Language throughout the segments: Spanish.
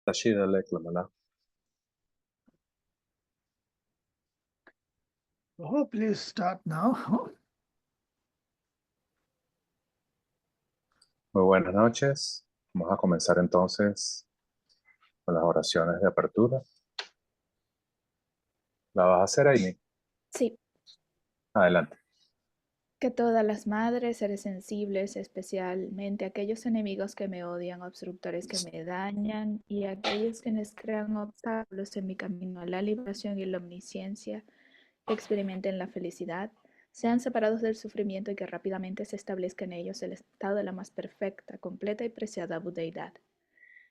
Tashida Leklamala. Oh, please start now. Muy buenas noches. Vamos a comenzar entonces con las oraciones de apertura. ¿La vas a hacer, Amy? Sí, Adelante. que todas las madres, seres sensibles, especialmente aquellos enemigos que me odian, obstructores que me dañan y aquellos quienes crean obstáculos en mi camino a la liberación y la omnisciencia, que experimenten la felicidad, sean separados del sufrimiento y que rápidamente se establezca en ellos el estado de la más perfecta, completa y preciada budeidad.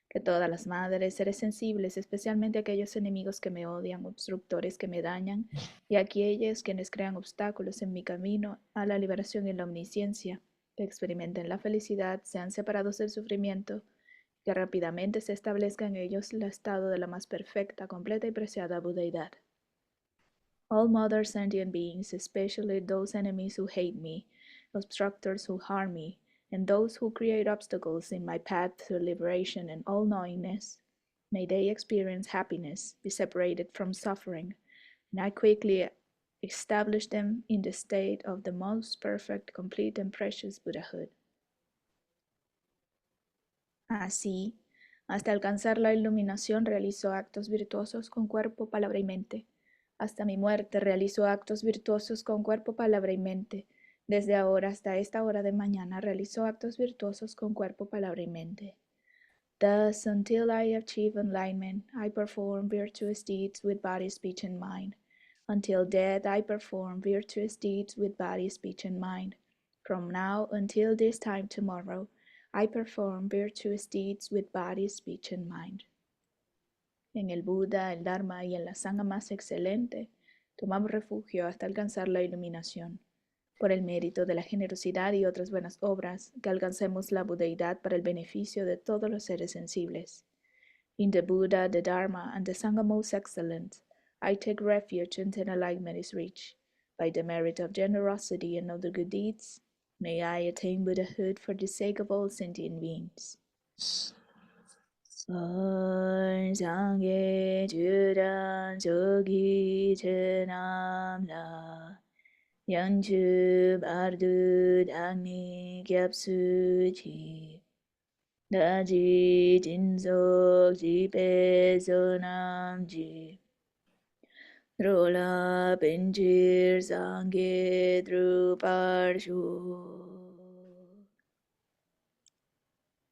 Que todas las madres, seres sensibles, especialmente aquellos enemigos que me odian, obstructores que me dañan, y aquellos quienes crean obstáculos en mi camino a la liberación y la omnisciencia, que experimenten la felicidad, sean separados del sufrimiento, que rápidamente se establezca en ellos el estado de la más perfecta, completa y preciada budeidad. All mother sentient beings, especially those enemies who hate me, obstructors who harm me, and those who create obstacles in my path to liberation and all-knowingness, may they experience happiness, be separated from suffering, and I quickly establish them in the state of the most perfect, complete, and precious Buddhahood. Así, hasta alcanzar la iluminación, realizo actos virtuosos con cuerpo, palabra y mente. Hasta mi muerte realizo actos virtuosos con cuerpo, palabra y mente. Desde ahora hasta esta hora de mañana realizo actos virtuosos con cuerpo, palabra y mente. Thus, until I achieve enlightenment, I perform virtuous deeds with body, speech, and mind. Until death, I perform virtuous deeds with body, speech, and mind. From now until this time tomorrow, I perform virtuous deeds with body, speech, and mind. En el Buda, el Dharma y en la Sangha más excelente, tomamos refugio hasta alcanzar la iluminación. Por el mérito de la generosidad y otras buenas obras, que alcancemos la budeidad para el beneficio de todos los seres sensibles. In the Buddha, the Dharma, and the Sangha most excellent, I take refuge until enlightenment is reached. By the merit of generosity and other good deeds, may I attain Buddhahood for the sake of all sentient beings. Sangye Judan Jogi Chenamla Yanchu Bardu Dagni Gyapsu Chi Daji Jinsok Jipe Zonam Ji Drola Penjir Sangye Druparshu.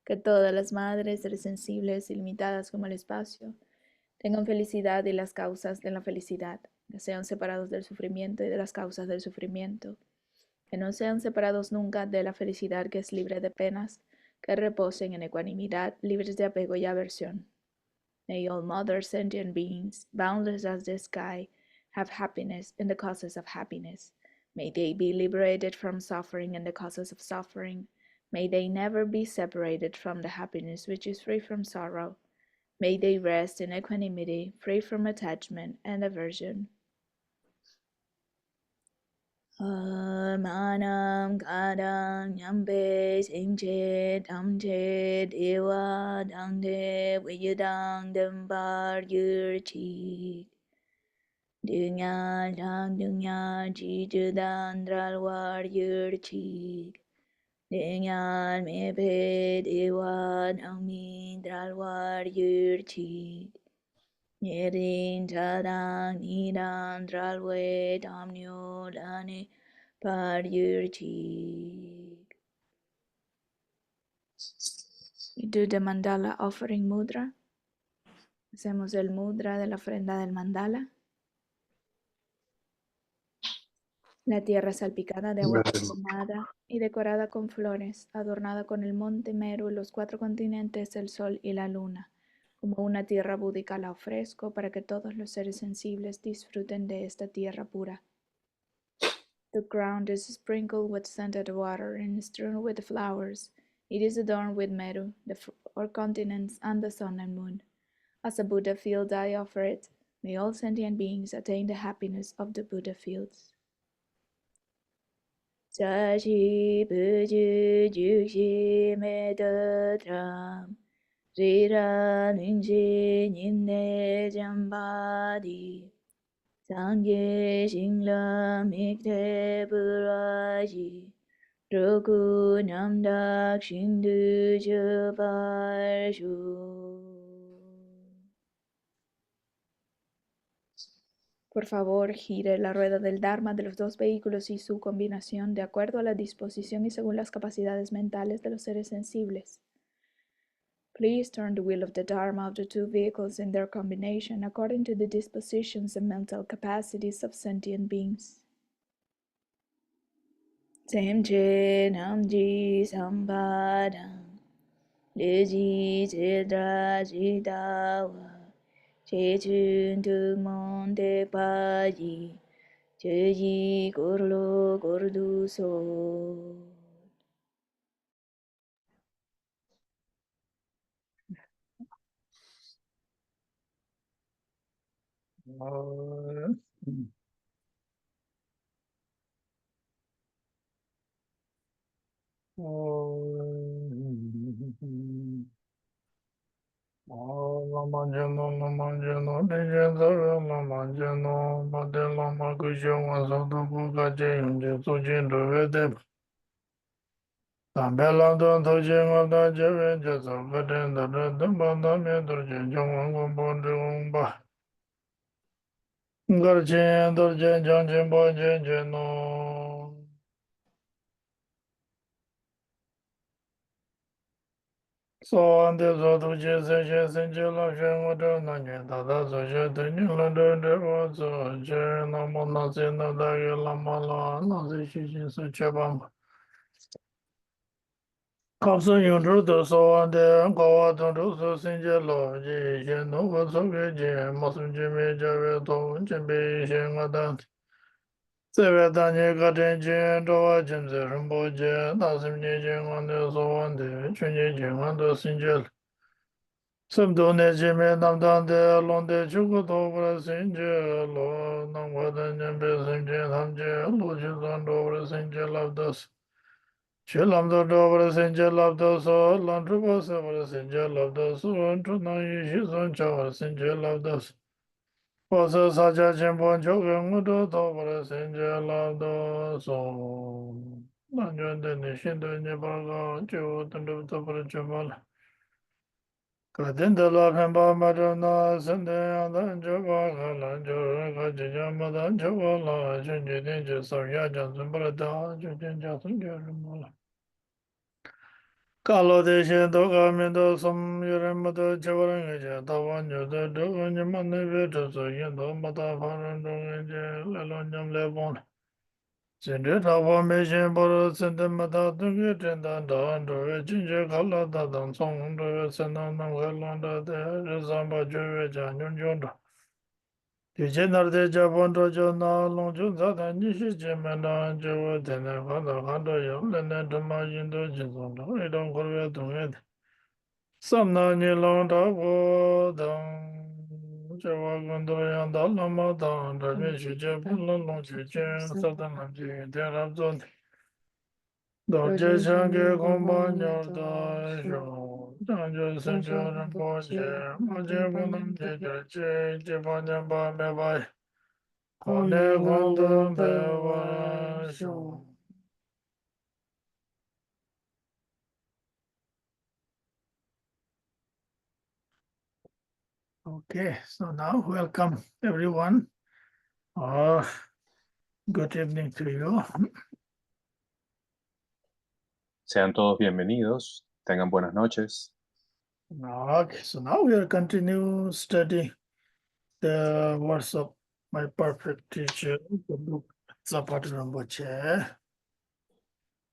Que todas las madres, seres sensibles y limitadas como el espacio, tengan felicidad y las causas de la felicidad, que sean separados del sufrimiento y de las causas del sufrimiento, que no sean separados nunca de la felicidad que es libre de penas, que reposen en ecuanimidad, libres de apego y aversión. May all mother sentient beings, boundless as the sky, have happiness in the causes of happiness. May they be liberated from suffering and the causes of suffering. May they never be separated from the happiness which is free from sorrow. May they rest in equanimity, free from attachment and aversion. Manam kadam nyambe singche tamche dewa dangde vijudang dembar yurchi. Dunya dang dunya jijudan dralwar yurchi. Dunya mepe dewa dangmi dralwar yurchi. Nirin tadang nidang dralwe damnyo dane paryurchik. We do the mandala offering mudra. Hacemos el mudra de la ofrenda del mandala. La tierra salpicada de agua perfumada y decorada con flores, adornada con el monte Meru, los 4 continentes, el sol y la luna. Como una tierra búdica la ofrezco para que todos los seres sensibles disfruten de esta tierra pura. The ground is sprinkled with scented water and strewn with flowers. It is adorned with Meru, the 4 continents, and the sun and moon. As a Buddha field I offer it. May all sentient beings attain the happiness of the Buddha fields. Sashi Puju Jushi Medadram Rira Ninji Ninde Jambadi Sangye Shingla Mikte Buraji Roku Namdak Shindu Jubarshu. Por favor, gire la rueda del Dharma de los dos vehículos y su combinación de acuerdo a la disposición y según las capacidades mentales de los seres sensibles. Please turn the wheel of the Dharma of the two vehicles in their combination according to the dispositions and mental capacities of sentient beings. Semche Namji Sambadang Leji Chedra Jidawa Chechun Tukmon Tekpaji Cheji Korlo Kordu So. So and the Zoto Jesus and Jilla Shamada Nanya, Dada Zoja, the New London, the Rosa, Jana Monazina, the Lamala, Nazi Chabam. Kapsa Yundru, the so and the Kawa Tondu, Sinjalo, Jen, Nova Sogaji, Mosun Jimmy Javeto, Jimmy Shangadan. Sevedanya Gatenji, Doa James Ramboja, Nazim Nijing on the so and the Chunjing on the Sinjal. Samdone Jimmy Namdan de Londe Chukuto Sinja, Lo Namwadan Jambe Sinja, Hamja, Lojizan Dover Sinja Lavdas. Chilam the Dover Sinja Lavdas, Landrubas over Sinja Lavdas, and Tunai Shizon Chavar Sinja Lavdas. Pasa Saja Chimpon Chokangudo Dover Sinja Lavdas, Nanjan de Nishindo Nibaga, Chutandu Topper Chamal. Kadinda la pemba madana sende adan java kala jora kajja madan java la junji dinja sarya jansun barada junjin jasun jarumala. Kalo deshe doga mindo som yurimada javaranga tawan yuda doga nyamane veta so yendo mata faran doga je lelo nyam lebon. Sende tawa meshin boro sende mata dungi tenda dan doga jinja kala dadan song doga senda nam kalanda de rezamba jowe janyon jondo. Tije narde japon dojo na longchun zata nishi jimena jowe tene kanda kanda yam lene duma yindo jinsondo idon korwe dungi. Samna nilong tabo dang. Jawa gondo yanda lama dang dame shuje pulan long shuje satan namji derabzon. Dorje change komba nyarda sho. Janjo sanjo rambo che. Maje gunam je je jeba nyamba mebai. Kone kondo bewa sho. Okay, so now welcome everyone. Good evening to you. Sean todos bienvenidos. Tengan buenas noches. Okay, so now we are continue study the words of my perfect teacher, the book Zapata Rinpoche.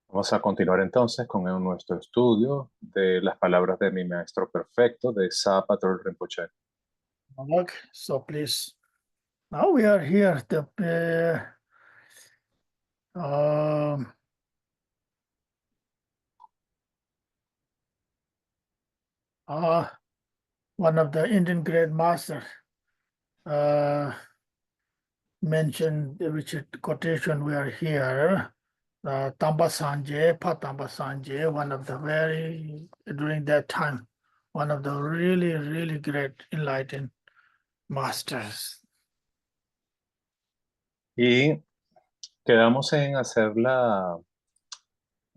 Vamos a continuar entonces con nuestro estudio de las palabras de mi maestro perfecto, de Zapatrol Rinpoche. Okay, so please, now we are here. One of the Indian great master mentioned which quotation we are here. Tamba Sanje, Patamba Sanje, one of the very during that time, one of the really, really great enlightened masters. Y quedamos en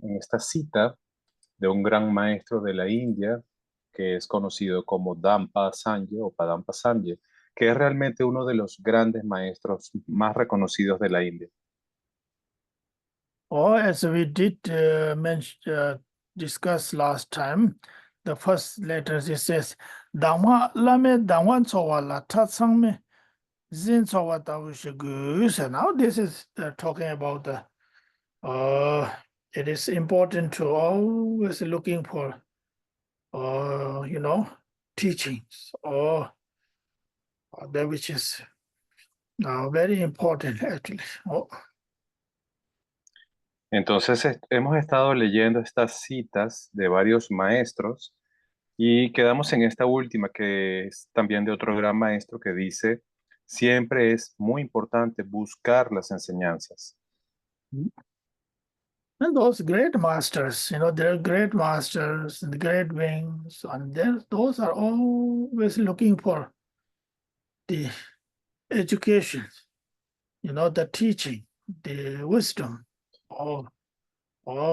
en esta cita de un gran maestro de la India que es conocido como Dampa Sangye o Padampa Sangye, que es realmente uno de los grandes maestros más reconocidos de la India. Or as we did discuss last time, the first letter it says Dhamma lame Dhamma tsowa la tat sangme zin tsowa tawu shigu. So now this is talking about the it is important to always looking for teachings or that which is very important actually. Entonces, hemos estado leyendo estas citas de varios maestros y quedamos en esta última, que es también de otro gran maestro que dice, siempre es muy importante buscar las enseñanzas. And those great masters, they're great masters and great beings, and those are always looking for the education, the teaching, the wisdom, all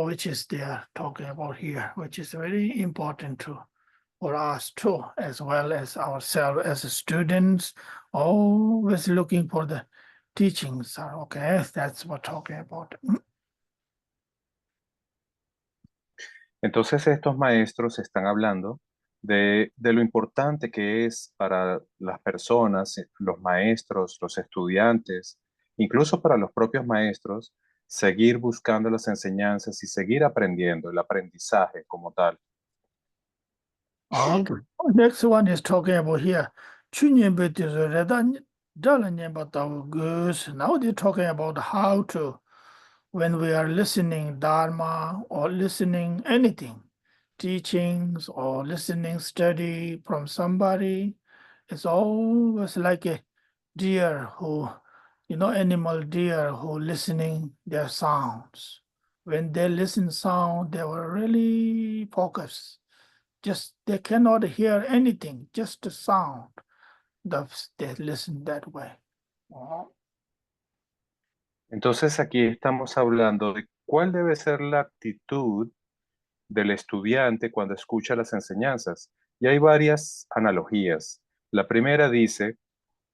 which is they are talking about here, which is very important for us too, as well as ourselves as students, always looking for the teachings. Okay, that's what talking about. Entonces, estos maestros están hablando de lo importante que es para las personas, los maestros, los estudiantes, incluso para los propios maestros, seguir buscando las enseñanzas y seguir aprendiendo, el aprendizaje como tal. Okay. Next one is talking about here. Now they're talking about how to, when we are listening Dharma or listening anything, teachings or listening study from somebody, it's always like a deer who, animal deer who listening their sounds. When they listen sound, they were really focused. Just they cannot hear anything, just the sound. They listen that way. Entonces, aquí estamos hablando de cuál debe ser la actitud del estudiante cuando escucha las enseñanzas. Y hay varias analogías. La primera dice,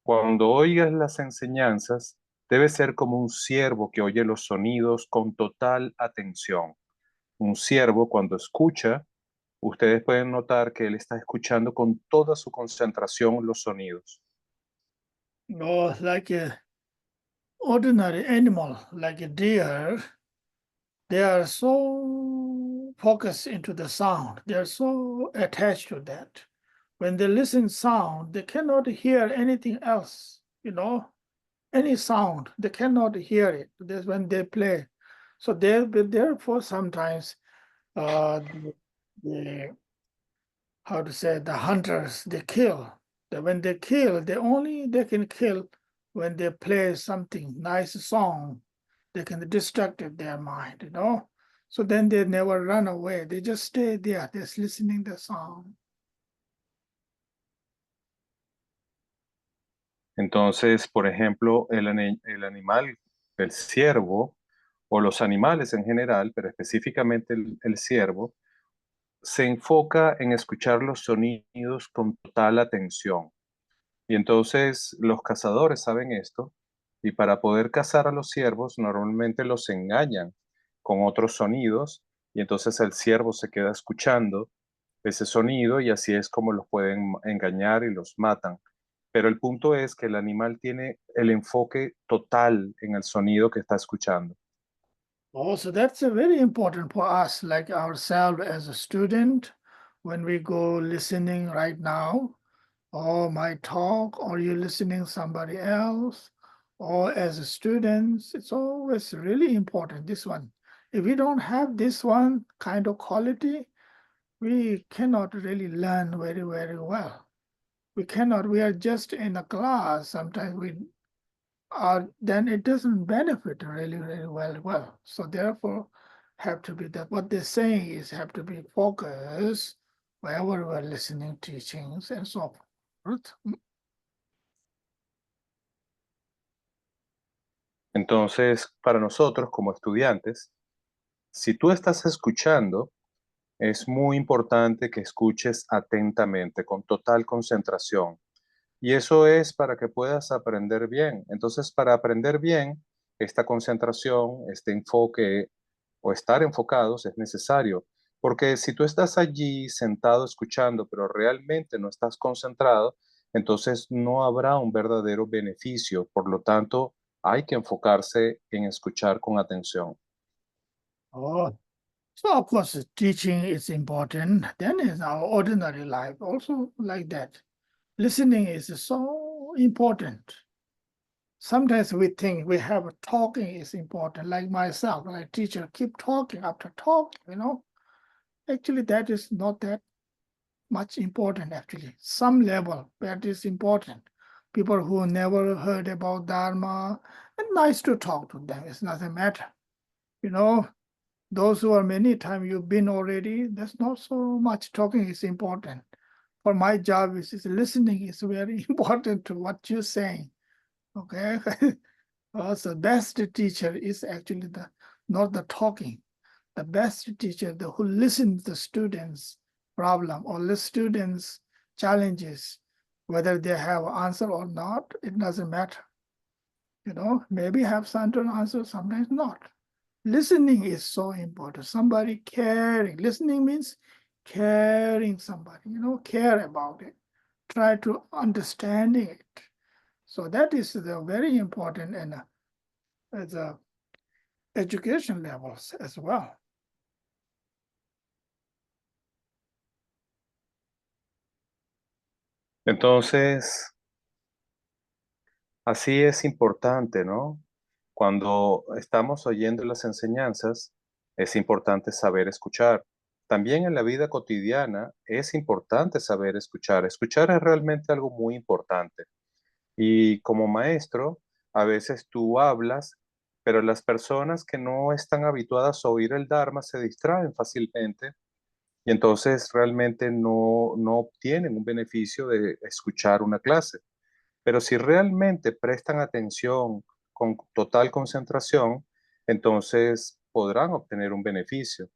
cuando oigas las enseñanzas, debe ser como un ciervo que oye los sonidos con total atención. Un ciervo cuando escucha, ustedes pueden notar que él está escuchando con toda su concentración los sonidos. No, like a ordinary animal, like a deer, they are so focused into the sound. They are so attached to that. When they listen sound, they cannot hear anything else, any sound. They cannot hear it. That's when they play. So therefore sometimes the how to say the hunters, they kill. When they kill, they can kill when they play something nice song. They can distract their mind, So then they never run away. They just stay there, just listening the song. Entonces, por ejemplo, el animal, el ciervo, o los animales en general, pero específicamente el ciervo, se enfoca en escuchar los sonidos con total atención. Y entonces los cazadores saben esto, y para poder cazar a los ciervos normalmente los engañan con otros sonidos, y entonces el ciervo se queda escuchando ese sonido y así es como los pueden engañar y los matan. Pero el punto es que el animal tiene el enfoque total en el sonido que está escuchando. Also, that's very important for us, like ourselves as a student, when we go listening right now, or my talk, or you listening somebody else, or as a student, it's always really important, this one. If we don't have this one kind of quality, we cannot really learn very, very well. We are just in a class, sometimes then it doesn't benefit really, really well. So therefore, have to be that what they're saying is have to be focused wherever we're listening, teachings, and so forth. Entonces, para nosotros como estudiantes, si tú estás escuchando, es muy importante que escuches atentamente, con total concentración. Y eso es para que puedas aprender bien. Entonces, para aprender bien, esta concentración, este enfoque o estar enfocados es necesario. Porque si tú estás allí sentado escuchando, pero realmente no estás concentrado, entonces no habrá un verdadero beneficio. Por lo tanto, hay que enfocarse en escuchar con atención. Oh, so of course, teaching is important. Then is our ordinary life also like that. Listening is so important. Sometimes we think we have talking is important, like myself, like teacher keep talking after talking, Actually, that is not that much important, actually. Some level, that is important. People who never heard about Dharma, it's nice to talk to them. It's nothing matter. Those who are many times you've been already, that's not so much talking is important. For my job, is listening is very important to what you're saying. Okay. So best teacher is actually not the talking. The best teacher, the who listens to the students' problem or the students' challenges, whether they have answer or not, it doesn't matter. Maybe have some answer, sometimes not. Listening is so important. Somebody caring. Listening means caring somebody, care about it. Try to understanding it. So that is the very important and as a education levels as well. Entonces, así es importante, ¿no? Cuando estamos oyendo las enseñanzas, es importante saber escuchar. También en la vida cotidiana es importante saber escuchar. Escuchar es realmente algo muy importante. Y como maestro, a veces tú hablas, pero las personas que no están habituadas a oír el Dharma se distraen fácilmente y entonces realmente no obtienen un beneficio de escuchar una clase. Pero si realmente prestan atención con total concentración, entonces podrán obtener un beneficio.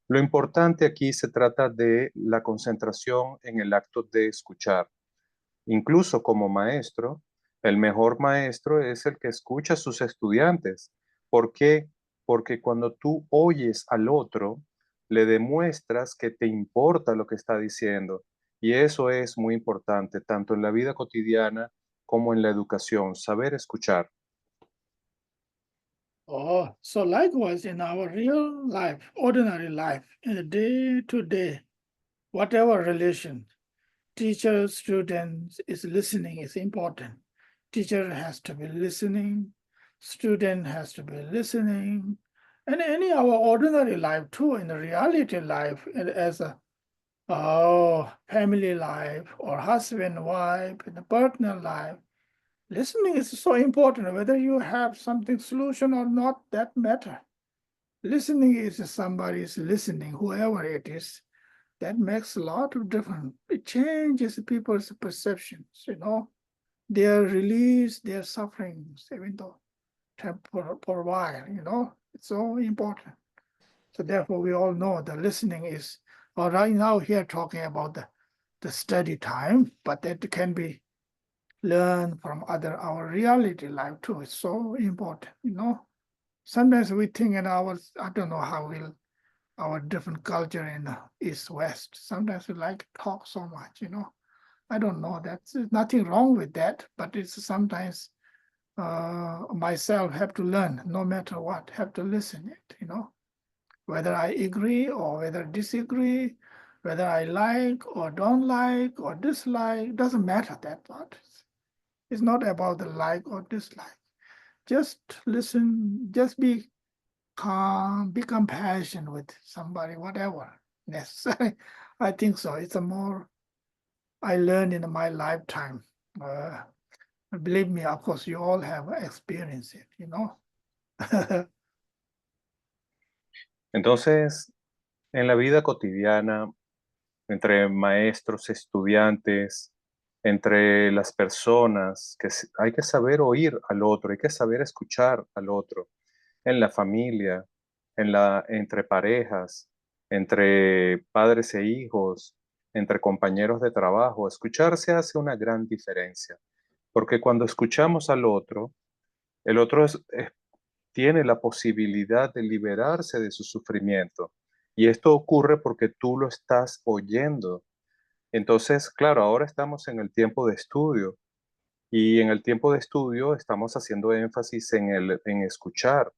Lo importante aquí se trata de la concentración en el acto de escuchar. Incluso como maestro, el mejor maestro es el que escucha a sus estudiantes. ¿Por qué? Porque cuando tú oyes al otro, le demuestras que te importa lo que está diciendo. Y eso es muy importante, tanto en la vida cotidiana como en la educación, saber escuchar. Oh, so likewise in our real life, ordinary life, in the day to day, whatever relation, teacher, student is listening is important. Teacher has to be listening, student has to be listening, and any our ordinary life too, in the reality life, as a family life or husband, wife, in the partner life, listening is so important. Whether you have something solution or not, that matter. Listening is somebody's listening, whoever it is. That makes a lot of difference. It changes people's perceptions, Their release, their sufferings, even though for a while, It's so important. So therefore, we all know the listening is, well, right now here talking about the study time, but that can be learned from our reality life too. It's so important. Sometimes we think in I don't know how our different culture in East West. Sometimes we like to talk so much. I don't know. That's nothing wrong with that, but it's sometimes myself have to learn, no matter what, have to listen it. Whether I agree or whether disagree, whether I like or don't like or dislike, doesn't matter that part. It's not about the like or dislike. Just listen, just be calm, be compassionate with somebody, whatever necessary. I think so. It's a more I learned in my lifetime. Believe me, of course, you all have experienced it. Entonces, en la vida cotidiana, entre maestros, estudiantes, entre las personas, hay que saber oír al otro, hay que saber escuchar al otro, en la familia, entre parejas, entre padres e hijos, entre compañeros de trabajo. Escucharse hace una gran diferencia, porque cuando escuchamos al otro, el otro tiene la posibilidad de liberarse de su sufrimiento. Y esto ocurre porque tú lo estás oyendo. Entonces, claro, ahora estamos en el tiempo de estudio y en el tiempo de estudio estamos haciendo énfasis en escuchar,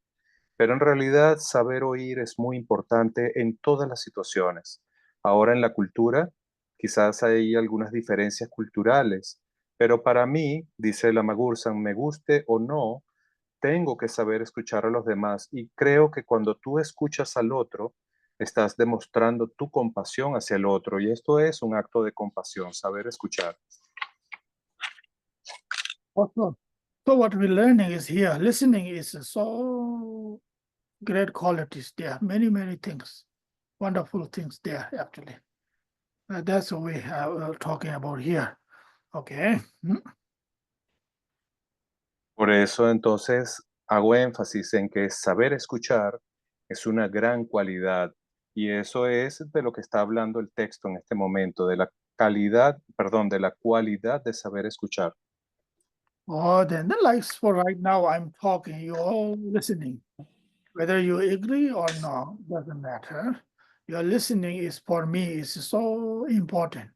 pero en realidad saber oír es muy importante en todas las situaciones. Ahora en la cultura, quizás hay algunas diferencias culturales, pero para mí, dice Lama Gursan, me guste o no, tengo que saber escuchar a los demás y creo que cuando tú escuchas al otro, estás demostrando tu compasión hacia el otro y esto es un acto de compasión, saber escuchar. Also, so what we're learning is here, listening is so great qualities there, many, many things, wonderful things there, actually. That's what we are talking about here. Okay. Por eso entonces hago énfasis en que saber escuchar es una gran cualidad y eso es de lo que está hablando el texto en este momento, de la de la cualidad de saber escuchar. Oh, then like for right now, I'm talking, you're all listening. Whether you agree or not, doesn't matter. Your listening is for me is so important.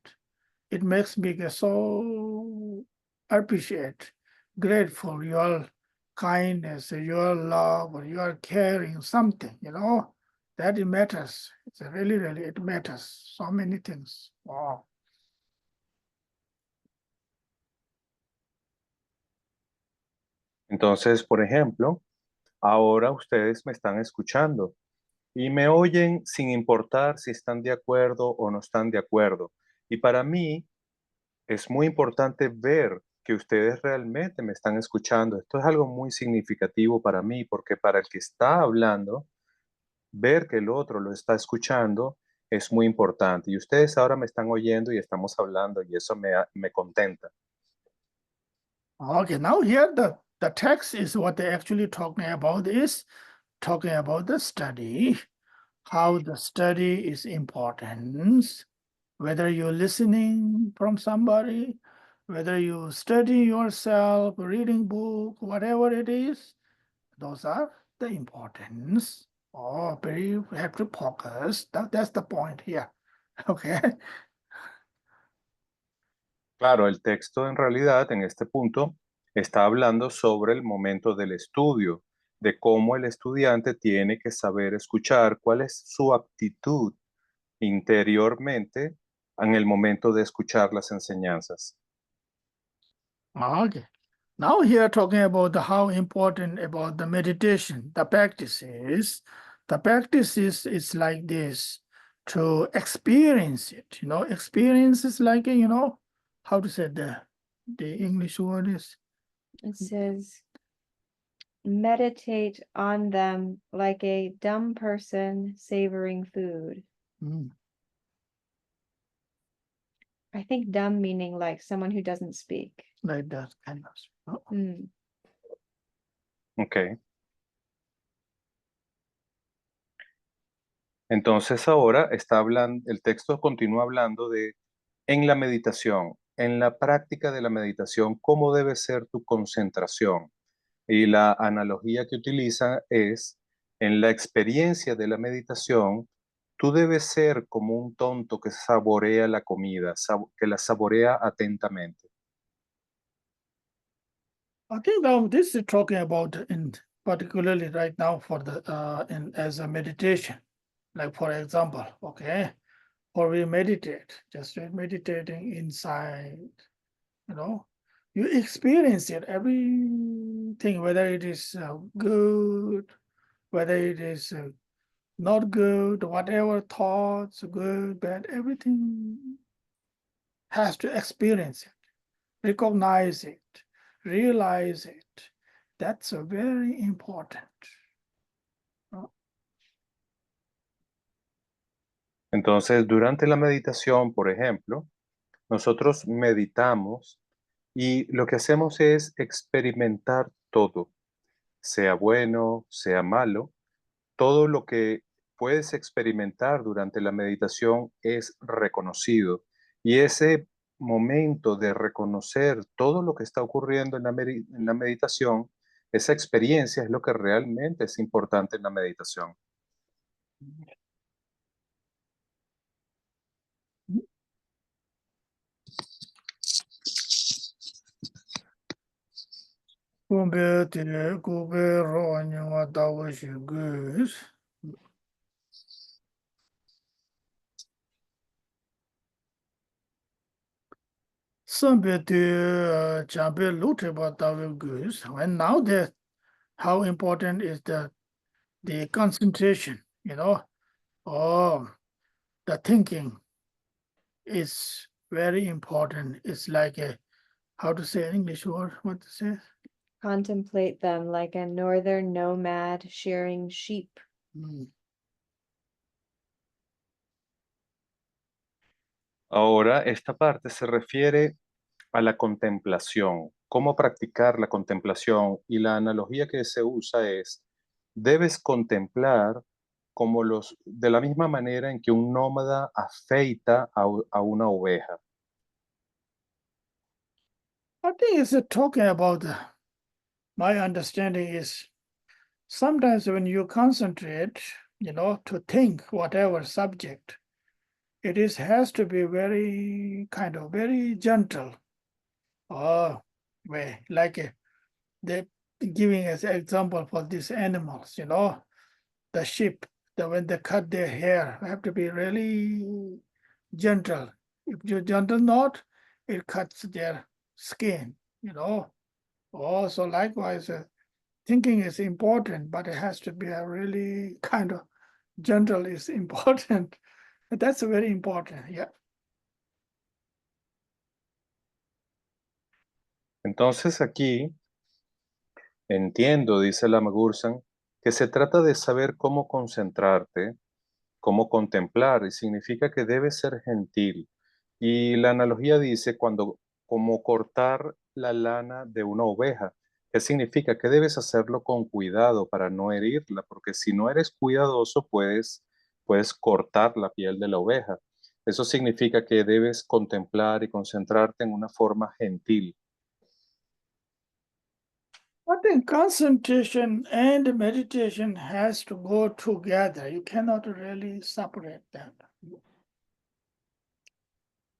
It makes me so appreciate, grateful your kindness, your love, or your caring, something, that it matters. It's really, really, it matters. So many things. Wow. Entonces, por ejemplo, ahora ustedes me están escuchando y me oyen sin importar si están de acuerdo o no están de acuerdo. Y para mí es muy importante ver que ustedes realmente me están escuchando. Esto es algo muy significativo para mí, porque para el que está hablando, ver que el otro lo está escuchando es muy importante. Y ustedes ahora me están oyendo y estamos hablando y eso me contenta. Okay, now here the text is what they're actually talking about is talking about the study, how the study is important, whether you're listening from somebody, whether you study yourself, reading book, whatever it is, those are the importance. Oh, very we have to focus. That's the point here. Okay. Claro, el texto en realidad en este punto está hablando sobre el momento del estudio, de cómo el estudiante tiene que saber escuchar, cuál es su actitud interiormente en el momento de escuchar las enseñanzas. Okay. Now here talking about how important about the meditation, the practice is. The practice is like this, to experience it. Experience is like, how to say the English word is? It says, meditate on them like a dumb person savoring food. Mm. I think dumb meaning like someone who doesn't speak. Like that kind of. Mm. Ok. Entonces ahora el texto continúa hablando de en la meditación, en la práctica de la meditación, cómo debe ser tu concentración. Y la analogía que utiliza es, en la experiencia de la meditación, tú debes ser como un tonto que saborea la comida, que la saborea atentamente. I think now this is talking about in particularly right now for the as a meditation. Like for example, okay, or we meditate, just meditating inside, you experience it, everything, whether it is good, whether it is not good, whatever thoughts, good, bad, everything has to experience it, recognize it, realize it. That's very important. Entonces, durante la meditación, por ejemplo, nosotros meditamos y lo que hacemos es experimentar todo, sea bueno, sea malo. Todo lo que puedes experimentar durante la meditación es reconocido. Y ese momento de reconocer todo lo que está ocurriendo en la meditación, esa experiencia es lo que realmente es importante en la meditación. Kumbe tine kube ro anywa tawa shigus. Sambe te chambe lute ba tawa gus. And now that how important is the concentration, oh, the thinking is very important. It's like a, how to say in English word, what to say? Contemplate them like a northern nomad shearing sheep. Ahora, esta parte se refiere a la contemplación, cómo practicar la contemplación y la analogía que se usa es, debes contemplar de la misma manera en que un nómada afeita a una oveja. I think it's talking about my understanding is sometimes when you concentrate, to think whatever subject, has to be very very gentle way, like they giving as an example for these animals, the sheep, when they cut their hair, have to be really gentle. If you gentle not, it cuts their skin, Also, likewise, thinking is important, but it has to be a really kind of gentle is important. That's very important, yeah. Entonces aquí entiendo, dice Lama Gursan, que se trata de saber cómo concentrarte, cómo contemplar, y significa que debes ser gentil. Y la analogía dice como cortar la lana de una oveja, que significa que debes hacerlo con cuidado para no herirla, porque si no eres cuidadoso puedes cortar la piel de la oveja. Eso significa que debes contemplar y concentrarte en una forma gentil. I think concentration and meditation has to go together. You cannot really separate them.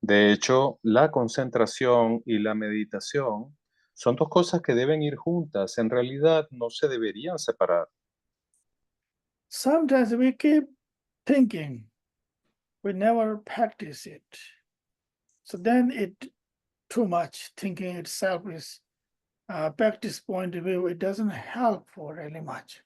De hecho, la concentración y la meditación son dos cosas que deben ir juntas. En realidad no se deberían separar. Sometimes we keep thinking, we never practice it. So then too much thinking itself is practice point of view, it doesn't help for really much.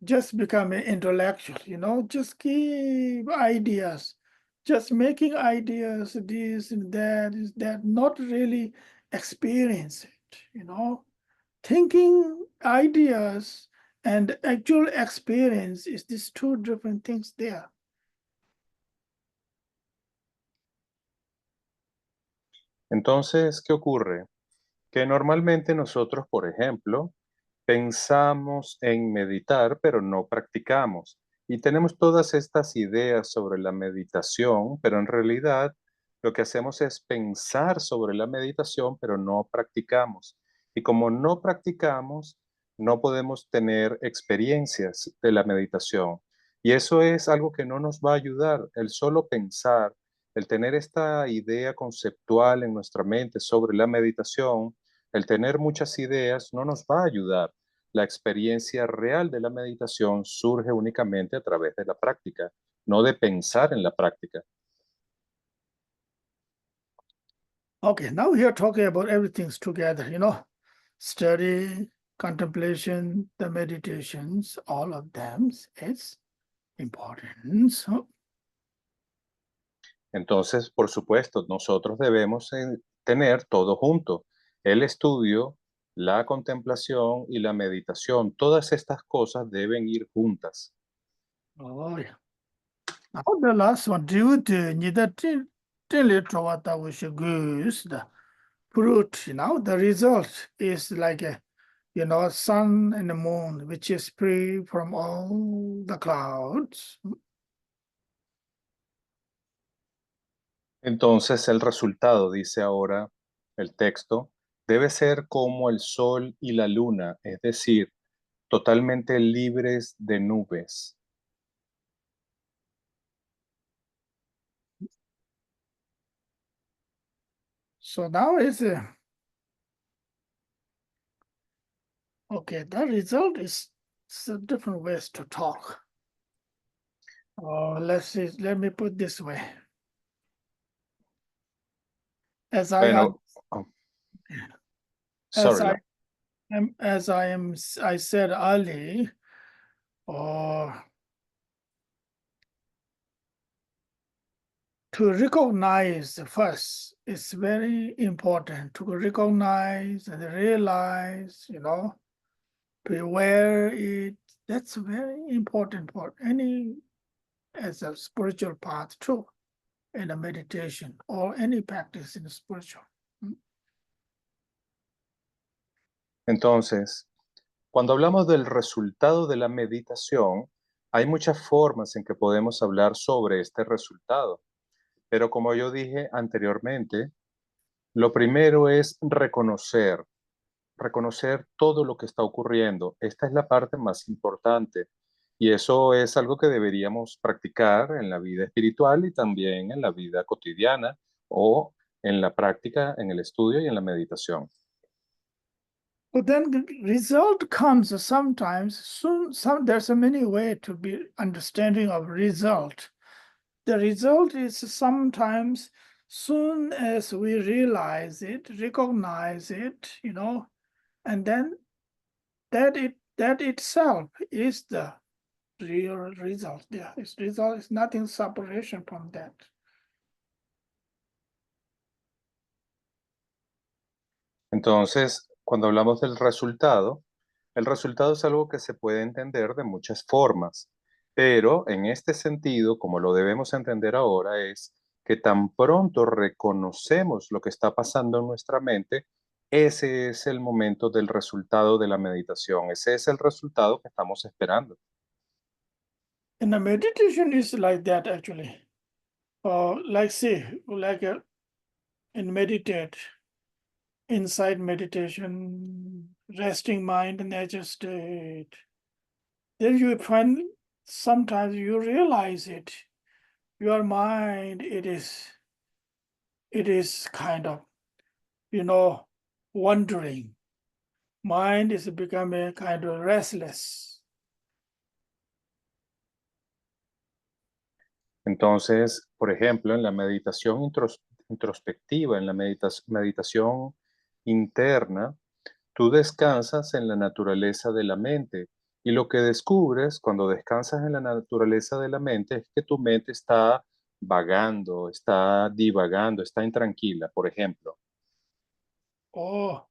Just become an intellectual, just keep ideas, just making ideas, this and that, not really experience it, Thinking ideas and actual experience is these two different things there. Entonces, ¿qué ocurre? Que normalmente nosotros, por ejemplo, pensamos en meditar, pero no practicamos. Y tenemos todas estas ideas sobre la meditación, pero en realidad lo que hacemos es pensar sobre la meditación, pero no practicamos. Y como no practicamos, no podemos tener experiencias de la meditación. Y eso es algo que no nos va a ayudar. El solo pensar, el tener esta idea conceptual en nuestra mente sobre la meditación, el tener muchas ideas no nos va a ayudar. La experiencia real de la meditación surge únicamente a través de la práctica, no de pensar en la práctica. Okay, now we are talking about everything's together, study, contemplation, the meditations, all of them is important. So, Entonces, por supuesto, nosotros debemos tener todo junto, el estudio, la contemplación y la meditación. Todas estas cosas deben ir juntas. oh yeah. Now the last one, due to neither Tawata which goose the fruit, the result is like a sun and the moon, which is free from all the clouds. Entonces el resultado, dice ahora el texto, debe ser como el sol y la luna, es decir, totalmente libres de nubes. So now is okay, the result is different ways to talk. Let's see, let me put this way. As I Bueno, as sorry, I said earlier, to recognize first, it's very important to recognize and realize, beware it. That's very important for any as a spiritual path too, in a meditation or any practice in spiritual. entonces, cuando hablamos del resultado de la meditación, hay muchas formas en que podemos hablar sobre este resultado. Pero como yo dije anteriormente, lo primero es reconocer todo lo que está ocurriendo. Esta es la parte más importante. Y eso es algo que deberíamos practicar en la vida espiritual y también en la vida cotidiana o en la práctica, en el estudio y en la meditación. But then the result comes sometimes soon. There's a many way to be understanding of result. The result is sometimes soon as we realize it, recognize it, and then that itself is the real result. Yeah, its result is nothing separation from that. Entonces, cuando hablamos del resultado, el resultado es algo que se puede entender de muchas formas, pero en este sentido, como lo debemos entender ahora, es que tan pronto reconocemos lo que está pasando en nuestra mente, ese es el momento del resultado de la meditación, ese es el resultado que estamos esperando. And the meditation is like that actually. Like say, in meditate, inside meditation, resting mind, nature state. Then you find sometimes you realize it. Your mind, it is kind of, wandering. Mind is becoming kind of restless. Entonces, por ejemplo, en la meditación introspectiva, en la meditación interna, tú descansas en la naturaleza de la mente y lo que descubres cuando descansas en la naturaleza de la mente es que tu mente está vagando, está divagando, está intranquila, por ejemplo. Oh,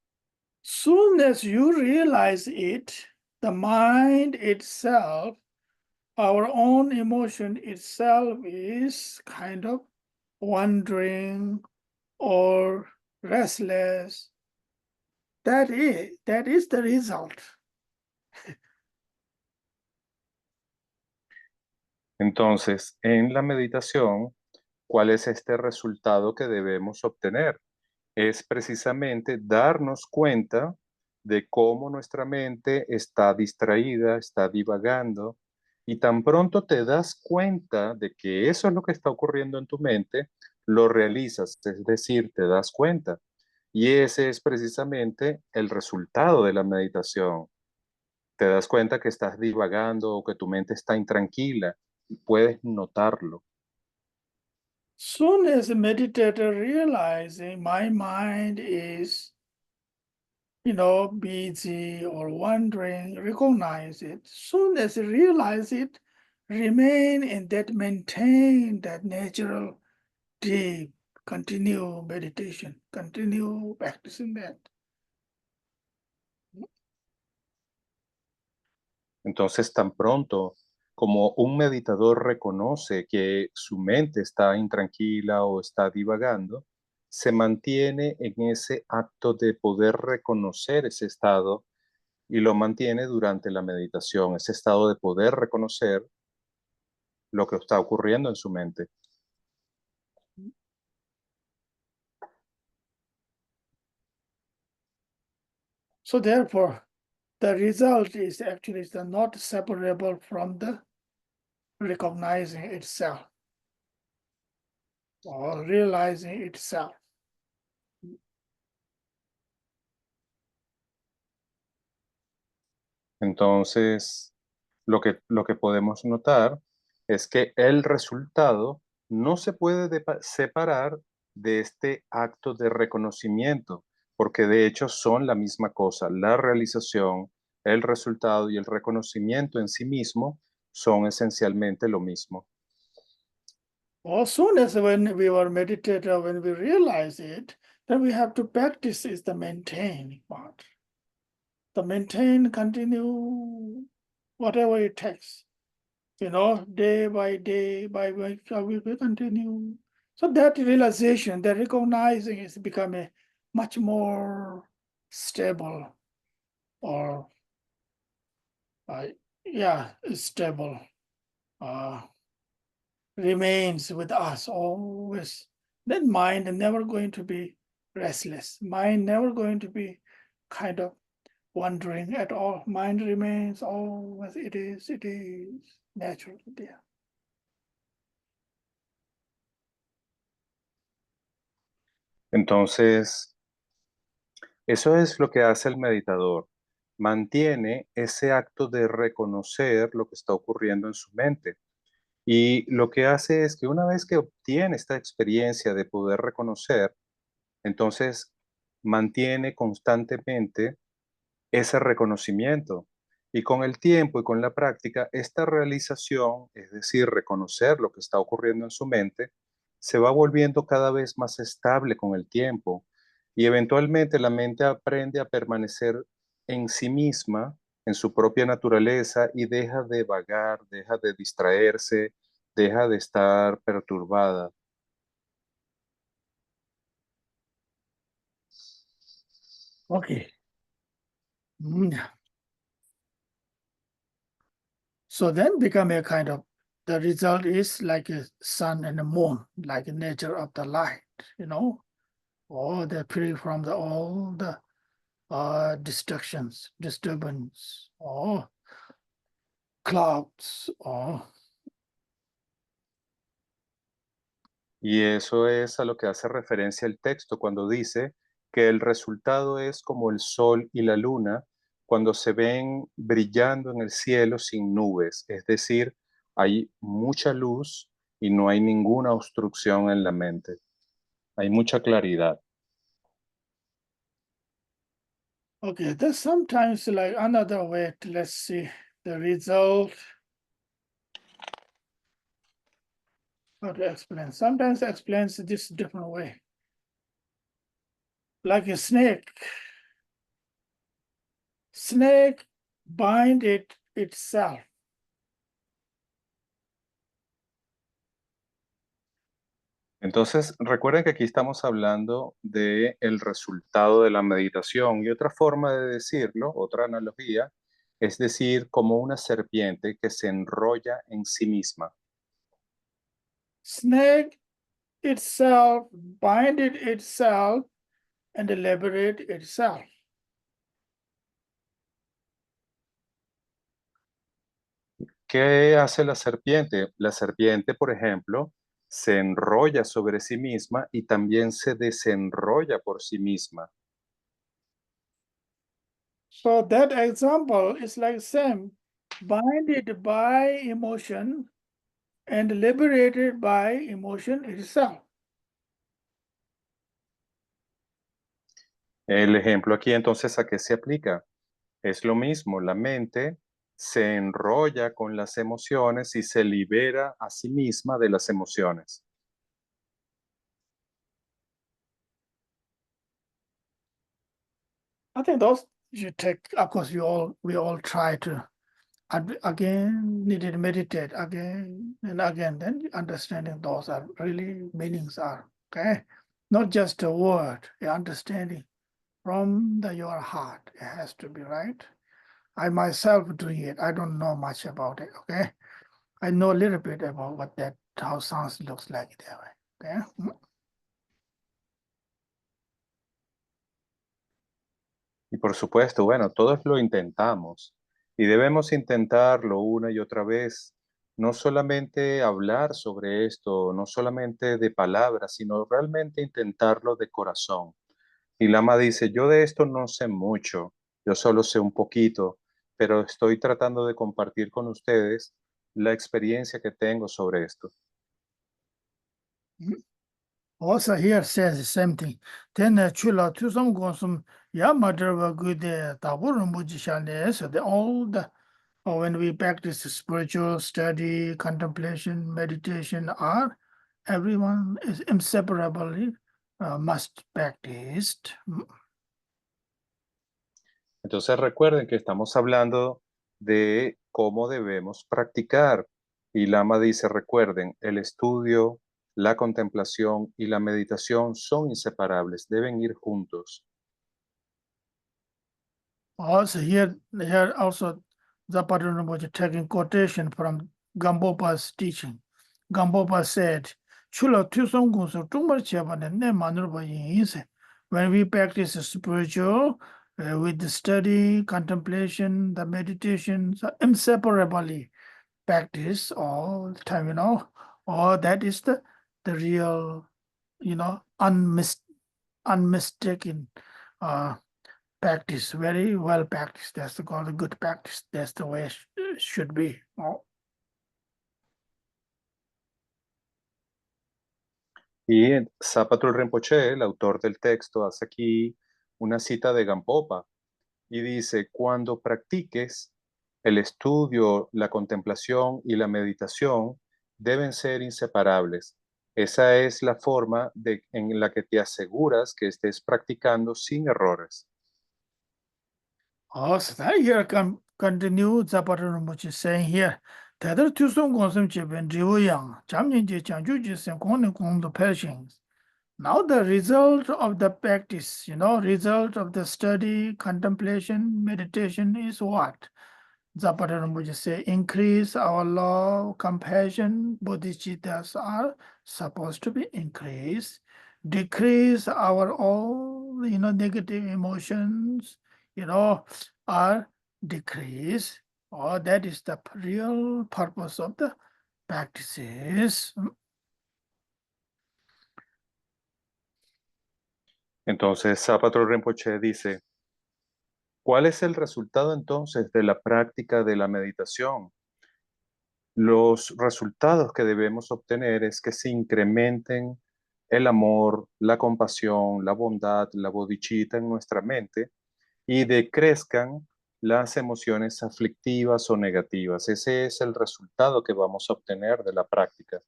soon as you realize it, the mind itself, our own emotion itself is kind of wandering or restless. That is the result. Entonces, en la meditación, ¿cuál es este resultado que debemos obtener? Es precisamente darnos cuenta de cómo nuestra mente está distraída, está divagando, y tan pronto te das cuenta de que eso es lo que está ocurriendo en tu mente, lo realizas, es decir, te das cuenta. Y ese es precisamente el resultado de la meditación. Te das cuenta que estás divagando o que tu mente está intranquila y puedes notarlo. Soon as a meditator realizing my mind is, busy or wandering, recognize it. Soon as you realize it, remain in that, maintain that natural, deep, continue meditation, continue practicing that. Entonces, tan pronto Como un meditador reconoce que su mente está intranquila o está divagando, se mantiene en ese acto de poder reconocer ese estado y lo mantiene durante la meditación, ese estado de poder reconocer lo que está ocurriendo en su mente. So therefore, the result is actually not separable from the recognizing itself or realizing itself. Entonces, lo que podemos notar es que el resultado no se puede separar de este acto de reconocimiento, porque de hecho son la misma cosa. La realización, el resultado y el reconocimiento en sí mismo son esencialmente lo mismo. As soon as when we were meditator, when we realize it, then we have to practice is the maintain part. The maintain, continue, whatever it takes. Day by day, by week, we will continue. So that realization, that recognizing is becoming much more stable or stable, remains with us always. Then mind never going to be restless. Mind never going to be kind of wandering at all. Mind remains always, it is naturally there. Entonces, eso es lo que hace el meditador. Mantiene ese acto de reconocer lo que está ocurriendo en su mente. Y lo que hace es que una vez que obtiene esta experiencia de poder reconocer, entonces mantiene constantemente ese reconocimiento. Y con el tiempo y con la práctica, esta realización, es decir, reconocer lo que está ocurriendo en su mente, se va volviendo cada vez más estable con el tiempo. Y eventualmente la mente aprende a permanecer en sí misma, en su propia naturaleza, y deja de vagar, deja de distraerse, deja de estar perturbada. Okay. So then become a kind of, the result is like a sun and a moon, like a nature of the light, or they're free from all the disturbance, or clouds, or Y eso es a lo que hace referencia el texto cuando dice que el resultado es como el sol y la luna cuando se ven brillando en el cielo sin nubes, es decir, hay mucha luz y no hay ninguna obstrucción en la mente. Hay mucha claridad. okay, there's sometimes like another way, let's see the result. How to explain? Sometimes explains this different way. Like a snake. Snake bind itself. Entonces, recuerden que aquí estamos hablando de el resultado de la meditación y otra forma de decirlo, otra analogía, es decir, como una serpiente que se enrolla en sí misma. Snake itself bind itself and liberate itself. ¿Qué hace la serpiente? La serpiente, por ejemplo, se enrolla sobre sí misma y también se desenrolla por sí misma. So that example is like same, binded by emotion and liberated by emotion itself. El ejemplo aquí entonces, ¿a qué se aplica? Es lo mismo, la mente se enrolla con las emociones y se libera a sí misma de las emociones. I think those you take, of course, we all try to again needed to meditate again and again, then understanding those are really meanings are, okay? Not just a word, understanding from your heart. It has to be right. I myself doing it, I don't know much about it, okay? I know a little bit about what that, how sounds looks like that way, okay? Y por supuesto, bueno, todos lo intentamos y debemos intentarlo una y otra vez. No solamente hablar sobre esto, no solamente de palabras, sino realmente intentarlo de corazón. Y Lama dice, yo de esto no sé mucho, yo solo sé un poquito, pero estoy tratando de compartir con ustedes la experiencia que tengo sobre esto. Also here says the same thing. Then chula to some gosum yamadra good taburum mujishane. So the all the when we practice spiritual study, contemplation, meditation, are everyone is inseparably must practiced. Entonces recuerden que estamos hablando de cómo debemos practicar. Y Lama dice, recuerden, el estudio, la contemplación y la meditación son inseparables, deben ir juntos. Also here also Zapata was taking quotation from Gambopa's teaching. Gambopa said, Chula Tusong so too much ne manurba yin. When we practice spiritual with the study, contemplation, the meditation, so inseparably practice all the time, or that is the real, unmistaken practice, very well practiced. That's called a good practice. That's the way it should be. Y Zapatul Rinpoche, el autor del texto, hace aquí una cita de Gampopa y dice, cuando practiques el estudio, la contemplación y la meditación deben ser inseparables. Esa es la forma en la que te aseguras que estés practicando sin errores. So that here continue Zapata Rinpoche saying here, Tadar Tusum Gonsum Cheben Drivu Yang, Chamyin Je Chanju Je Sen Kong Kong the Pershings. Now the result of the practice, result of the study, contemplation, meditation is what? Zapata Rinpoche say, increase our love, compassion, bodhicittas are supposed to be increased, decrease our all, negative emotions, are decreased, or that is the real purpose of the practices. Entonces, Zapatul Rinpoche dice, ¿cuál es el resultado entonces de la práctica de la meditación? Los resultados que debemos obtener es que se incrementen el amor, la compasión, la bondad, la bodhicitta en nuestra mente y decrezcan las emociones aflictivas o negativas. Ese es el resultado que vamos a obtener de la práctica.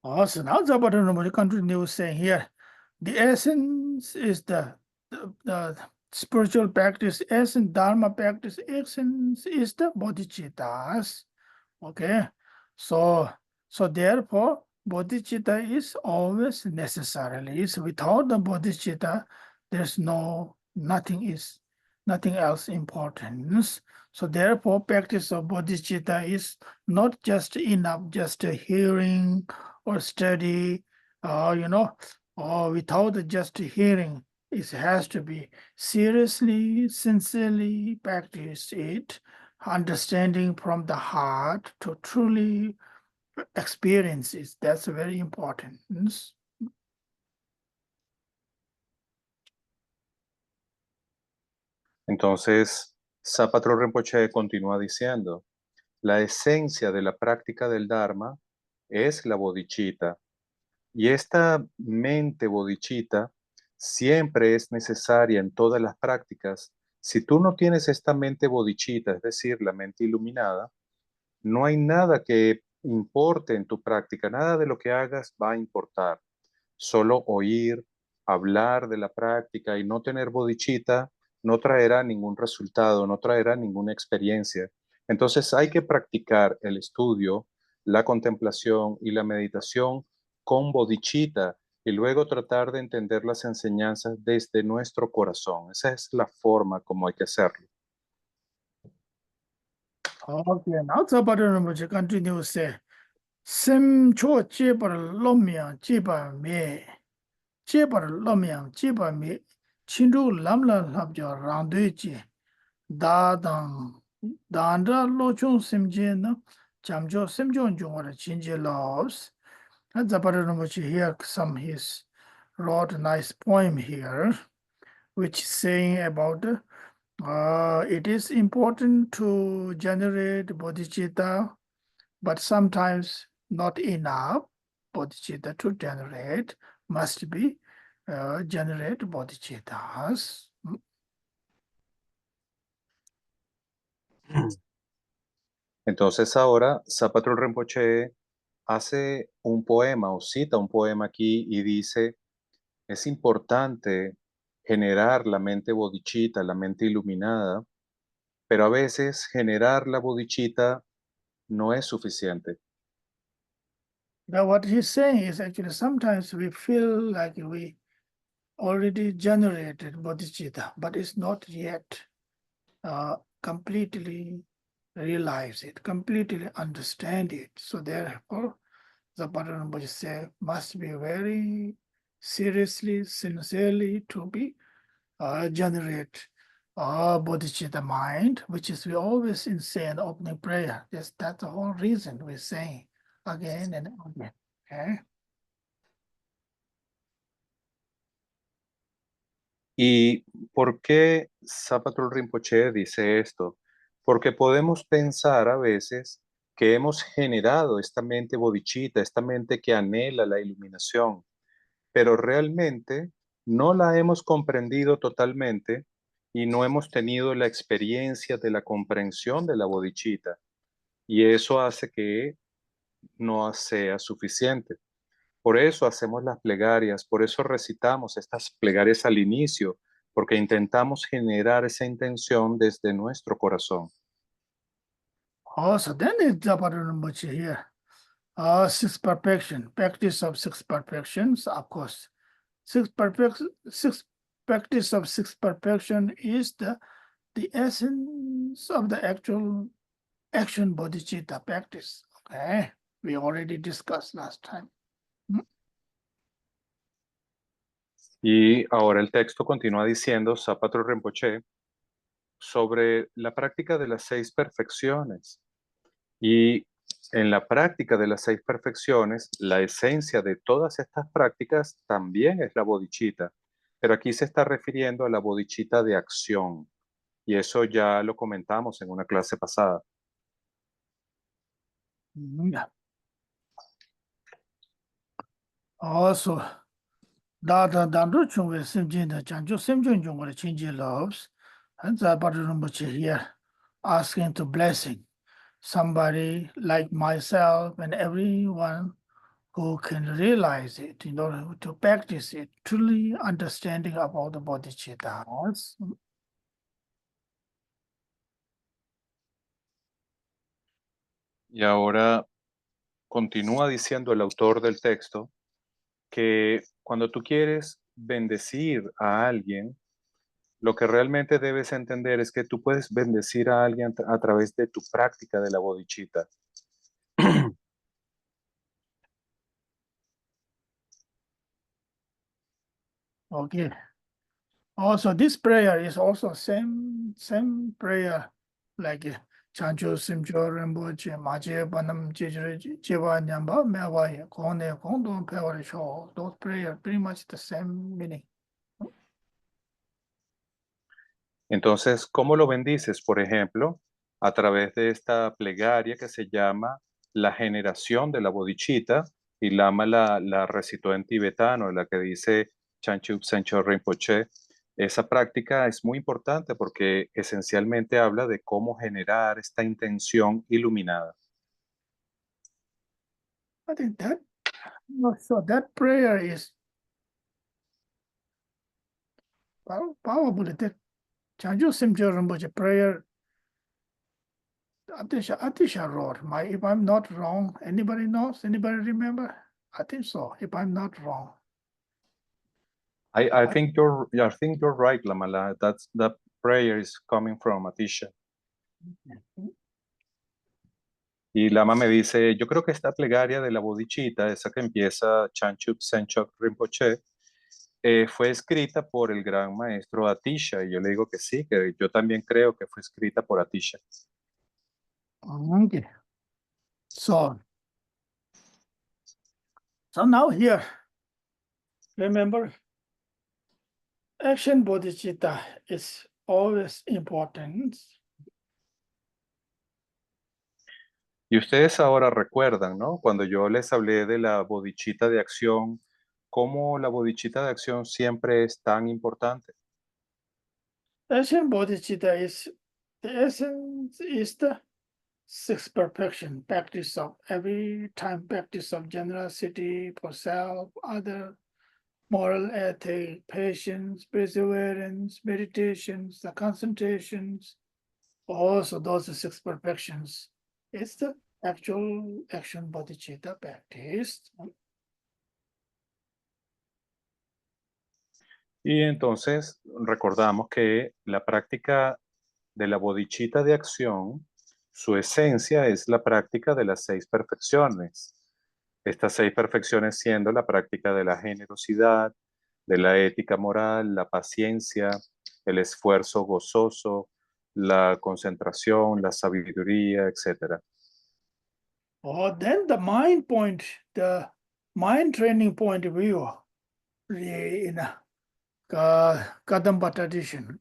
So now Zapata Rinpoche continues saying here, the essence is the spiritual practice, essence, dharma practice, essence is the bodhicittas. Okay, so therefore bodhicitta is always necessarily. Is without the bodhicitta, there's nothing else important. So therefore, practice of bodhicitta is not just enough, just hearing or study, or without just hearing. It has to be seriously, sincerely practice it, understanding from the heart to truly experience it. That's very important. Entonces, Zapatul Rinpoche continúa diciendo, la esencia de la práctica del Dharma es la bodhicitta. Y esta mente bodhicitta siempre es necesaria en todas las prácticas. Si tú no tienes esta mente bodhicitta, es decir, la mente iluminada, no hay nada que importe en tu práctica, nada de lo que hagas va a importar. Solo oír, hablar de la práctica y no tener bodhicitta no traerá ningún resultado, no traerá ninguna experiencia. Entonces hay que practicar el estudio, la contemplación y la meditación con bodhicitta y luego tratar de entender las enseñanzas desde nuestro corazón. Esa es la forma como hay que hacerlo. Okay, now Zapata Rinpoche continue say, Sim cho chebar lomyang cheba me, chebar lomyang cheba me, chindu lamla labja randwe che, da dang, danda lochung simje na, chamjo simjon jungwara chinje laws. And Zapata Rinpoche here his wrote a nice poem here, which is saying about it is important to generate bodhicitta, but sometimes not enough bodhicitta to generate, must be generate bodhicittas. Entonces ahora Zapatrul Rinpoche hace un poema o cita un poema aquí y dice, es importante generar la mente bodhicitta, la mente iluminada, pero a veces generar la bodhicitta no es suficiente. Now what he's saying is actually sometimes we feel like we already generated bodhicitta, but it's not yet completely realize it, completely understand it. So therefore, the Rinpoche say must be very seriously, sincerely to be generate bodhicitta mind, which is we always say in opening prayer. That's the whole reason we're saying again and again. Okay. ¿Y por qué Zapatrul Rinpoche dice esto? Porque podemos pensar a veces que hemos generado esta mente bodhicitta, esta mente que anhela la iluminación, pero realmente no la hemos comprendido totalmente y no hemos tenido la experiencia de la comprensión de la bodhicitta. Y eso hace que no sea suficiente. Por eso hacemos las plegarias, por eso recitamos estas plegarias al inicio, porque intentamos generar esa intención desde nuestro corazón. Also, then it's Rinpoche here. Six perfection, practice of six perfections, of course. Six practice of six perfection is the essence of the actual action bodhicitta practice. Okay, we already discussed last time. Y ahora el texto continúa diciendo, Zapatrul Rinpoche, sobre la práctica de las 6 perfecciones. Y en la práctica de las 6 perfecciones, la esencia de todas estas prácticas también es la bodhicitta. Pero aquí se está refiriendo a la bodhicitta de acción. Y eso ya lo comentamos en una clase pasada. Yeah. Also, Dada Dandu Chungwe Simjin the Chanjo Simjun Jungwa Chinji loves, and Rinpoche here asking to blessing somebody like myself and everyone who can realize it in order to practice it, truly understanding about the bodhicittas. Y ahora continúa diciendo el autor del texto que cuando tú quieres bendecir a alguien, lo que realmente debes entender es que tú puedes bendecir a alguien a través de tu práctica de la bodhicitta. Okay. Also, this prayer is also same prayer like Chancho Simcho Rinpoche Maje Banam Jiva Nyamba Mewa Kone Kondon Pewa Sho. Those prayer pretty much the same meaning. Entonces, ¿cómo lo bendices? Por ejemplo, a través de esta plegaria que se llama la generación de la bodhicitta, y Lama la recitó en tibetano, la que dice Chanchup Sencho Rinpoche. Esa práctica es muy importante porque esencialmente habla de cómo generar esta intención iluminada. I think that, so that prayer is powerful. Chanju Simcho Rinpoche prayer, Atisha wrote, if I'm not wrong, anybody knows? Anybody remember? I think so, if I'm not wrong. I think you're right, Lamala. That prayer is coming from Atisha. Y Lama me dice, yo creo que esta plegaria de la bodichita, esa que empieza Chanchup Senchok Rinpoche, fue escrita por el gran maestro Atisha. Y yo le digo que sí, que yo también creo que fue escrita por Atisha. Okay. So now here, remember, action bodhicitta is always important. Y ustedes ahora recuerdan, ¿no? Cuando yo les hablé de la bodichita de acción, cómo la bodichita de acción siempre es tan importante. Action bodhicitta is the essence is the sixth perfection, practice of every time practice of generosity for self, other, moral ethic, patience, perseverance, meditations, the concentrations, also those are six perfections. It's the actual action bodhicitta practice. Y entonces recordamos que la práctica de la bodichita de acción, su esencia es la práctica de las 6 perfecciones. Estas 6 perfecciones siendo la práctica de la generosidad, de la ética moral, la paciencia, el esfuerzo gozoso, la concentración, la sabiduría, etc. Or then the mind point, the mind training point of view, in Kadamba tradition,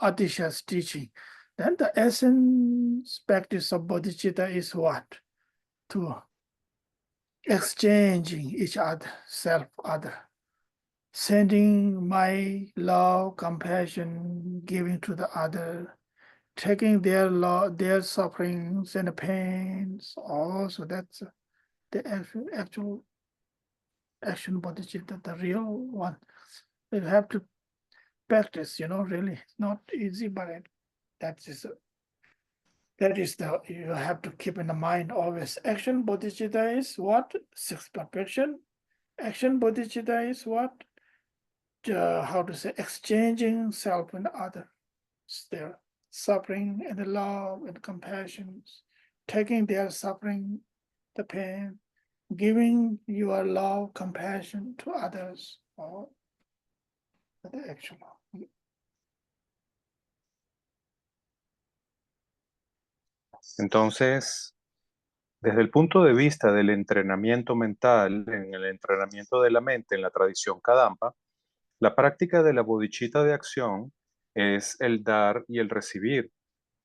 Atisha's teaching. Then the essence practice of bodhicitta is what? To exchanging each other, self, other. Sending my love, compassion, giving to the other, taking their love, their sufferings and pains. Also, that's the actual action bodhicitta, the real one. You have to practice, really. It's not easy, but that is the, you have to keep in the mind always. Action bodhicitta is what? Sixth perfection. Action bodhicitta is what? How to say, exchanging self and others, their suffering and love and compassion, taking their suffering, the pain, giving your love, compassion to others, or the action. Entonces, desde el punto de vista del entrenamiento mental, en el entrenamiento de la mente en la tradición Kadampa, la práctica de la bodichita de acción es el dar y el recibir.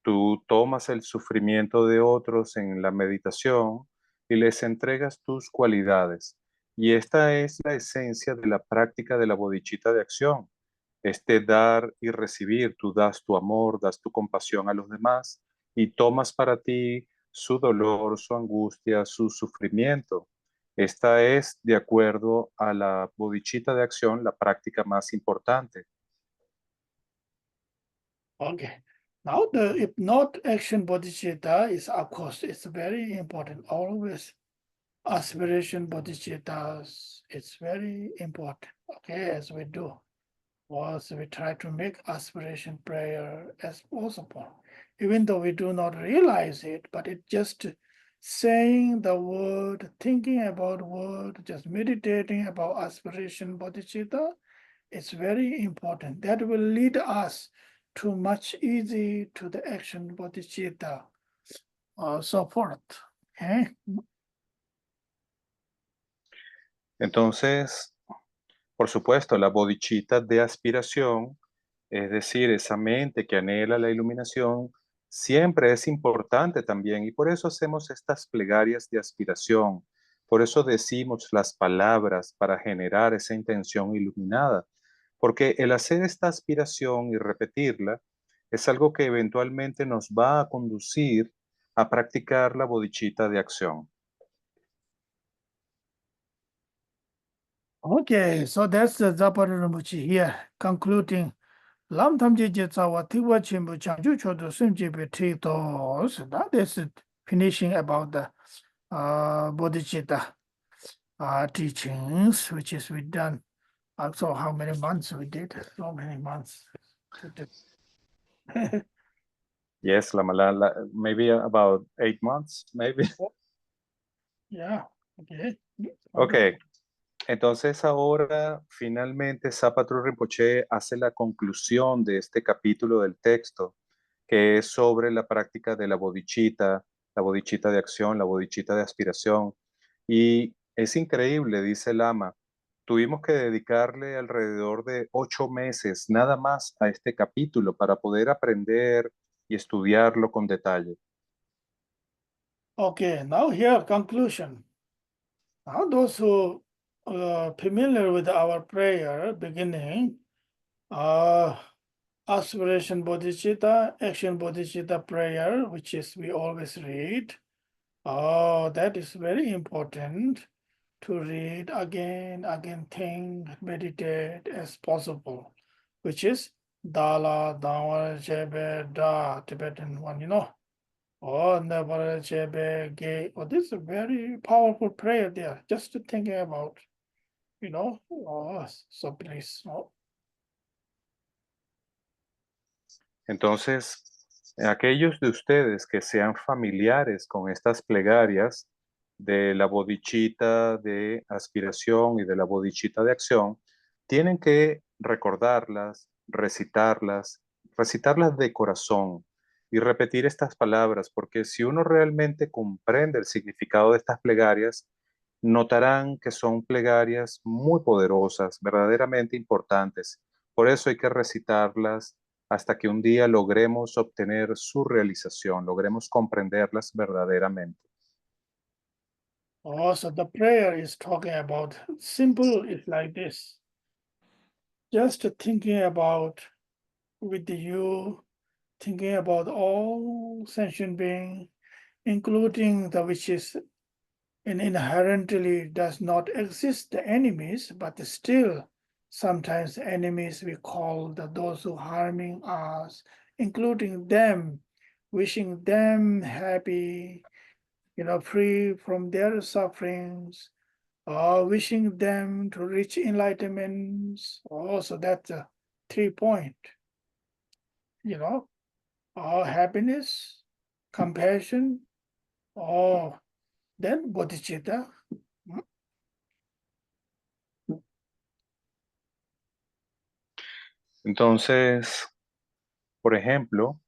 Tú tomas el sufrimiento de otros en la meditación y les entregas tus cualidades. Y esta es la esencia de la práctica de la bodichita de acción. Este dar y recibir. Tú das tu amor, das tu compasión a los demás y tomas para ti su dolor, su angustia, su sufrimiento. Esta es, de acuerdo a la bodichita de acción, la práctica más importante. Okay. Now if not action bodhicitta is, of course, it's very important. Always aspiration bodhicittas, it's very important. Okay, as we do. Also, we try to make aspiration prayer as possible, even though we do not realize it, but it just saying the word, thinking about word, just meditating about aspiration bodhicitta, it's very important. That will lead us to much easy to the action bodhicitta, so forth. Okay. Entonces, por supuesto, la bodichita de aspiración, es decir, esa mente que anhela la iluminación, siempre es importante también y por eso hacemos estas plegarias de aspiración. Por eso decimos las palabras para generar esa intención iluminada, porque el hacer esta aspiración y repetirla es algo que eventualmente nos va a conducir a practicar la bodichita de acción. Okay, so that's the Zapata Rinpoche here, concluding Lam tam je je tsawa tikwa chimbu changju chodo simje be tri tos. That is it. Finishing about the bodhicitta teachings, which is we done. Also, how many months we did? So many months. Yes, maybe about 8 months, maybe. Yeah, okay. Ok, entonces ahora finalmente Sapatru Rinpoche hace la conclusión de este capítulo del texto, que es sobre la práctica de la bodhicitta de acción, la bodhicitta de aspiración. Y es increíble, dice el Lama, tuvimos que dedicarle alrededor de 8 meses nada más a este capítulo para poder aprender y estudiarlo con detalle. Okay, now here conclusion. Now those who are familiar with our prayer beginning, aspiration bodhicitta, action bodhicitta prayer, which is we always read. That is very important to read again, think, meditate as possible, which is Dala, Dhamma, Jebe, Da, Tibetan one, you know. Oh, Never, Jebe, Ge. Oh, this is a very powerful prayer there, just to think about, you know. Oh, so please. Oh. Entonces, aquellos de ustedes que sean familiares con estas plegarias de la bodhicitta de aspiración y de la bodhicitta de acción, tienen que recordarlas, recitarlas de corazón y repetir estas palabras, porque si uno realmente comprende el significado de estas plegarias, notarán que son plegarias muy poderosas, verdaderamente importantes. Por eso hay que recitarlas hasta que un día logremos obtener su realización, logremos comprenderlas verdaderamente. So the prayer is talking about, simple is like this. Just thinking about with you, thinking about all sentient beings, including the which is inherently does not exist, the enemies, but still sometimes enemies we call those who harming us, including them, wishing them happy, free from their sufferings, or wishing them to reach enlightenment. Also, that's a 3 point. Happiness, compassion, or then bodhicitta. Entonces, por ejemplo,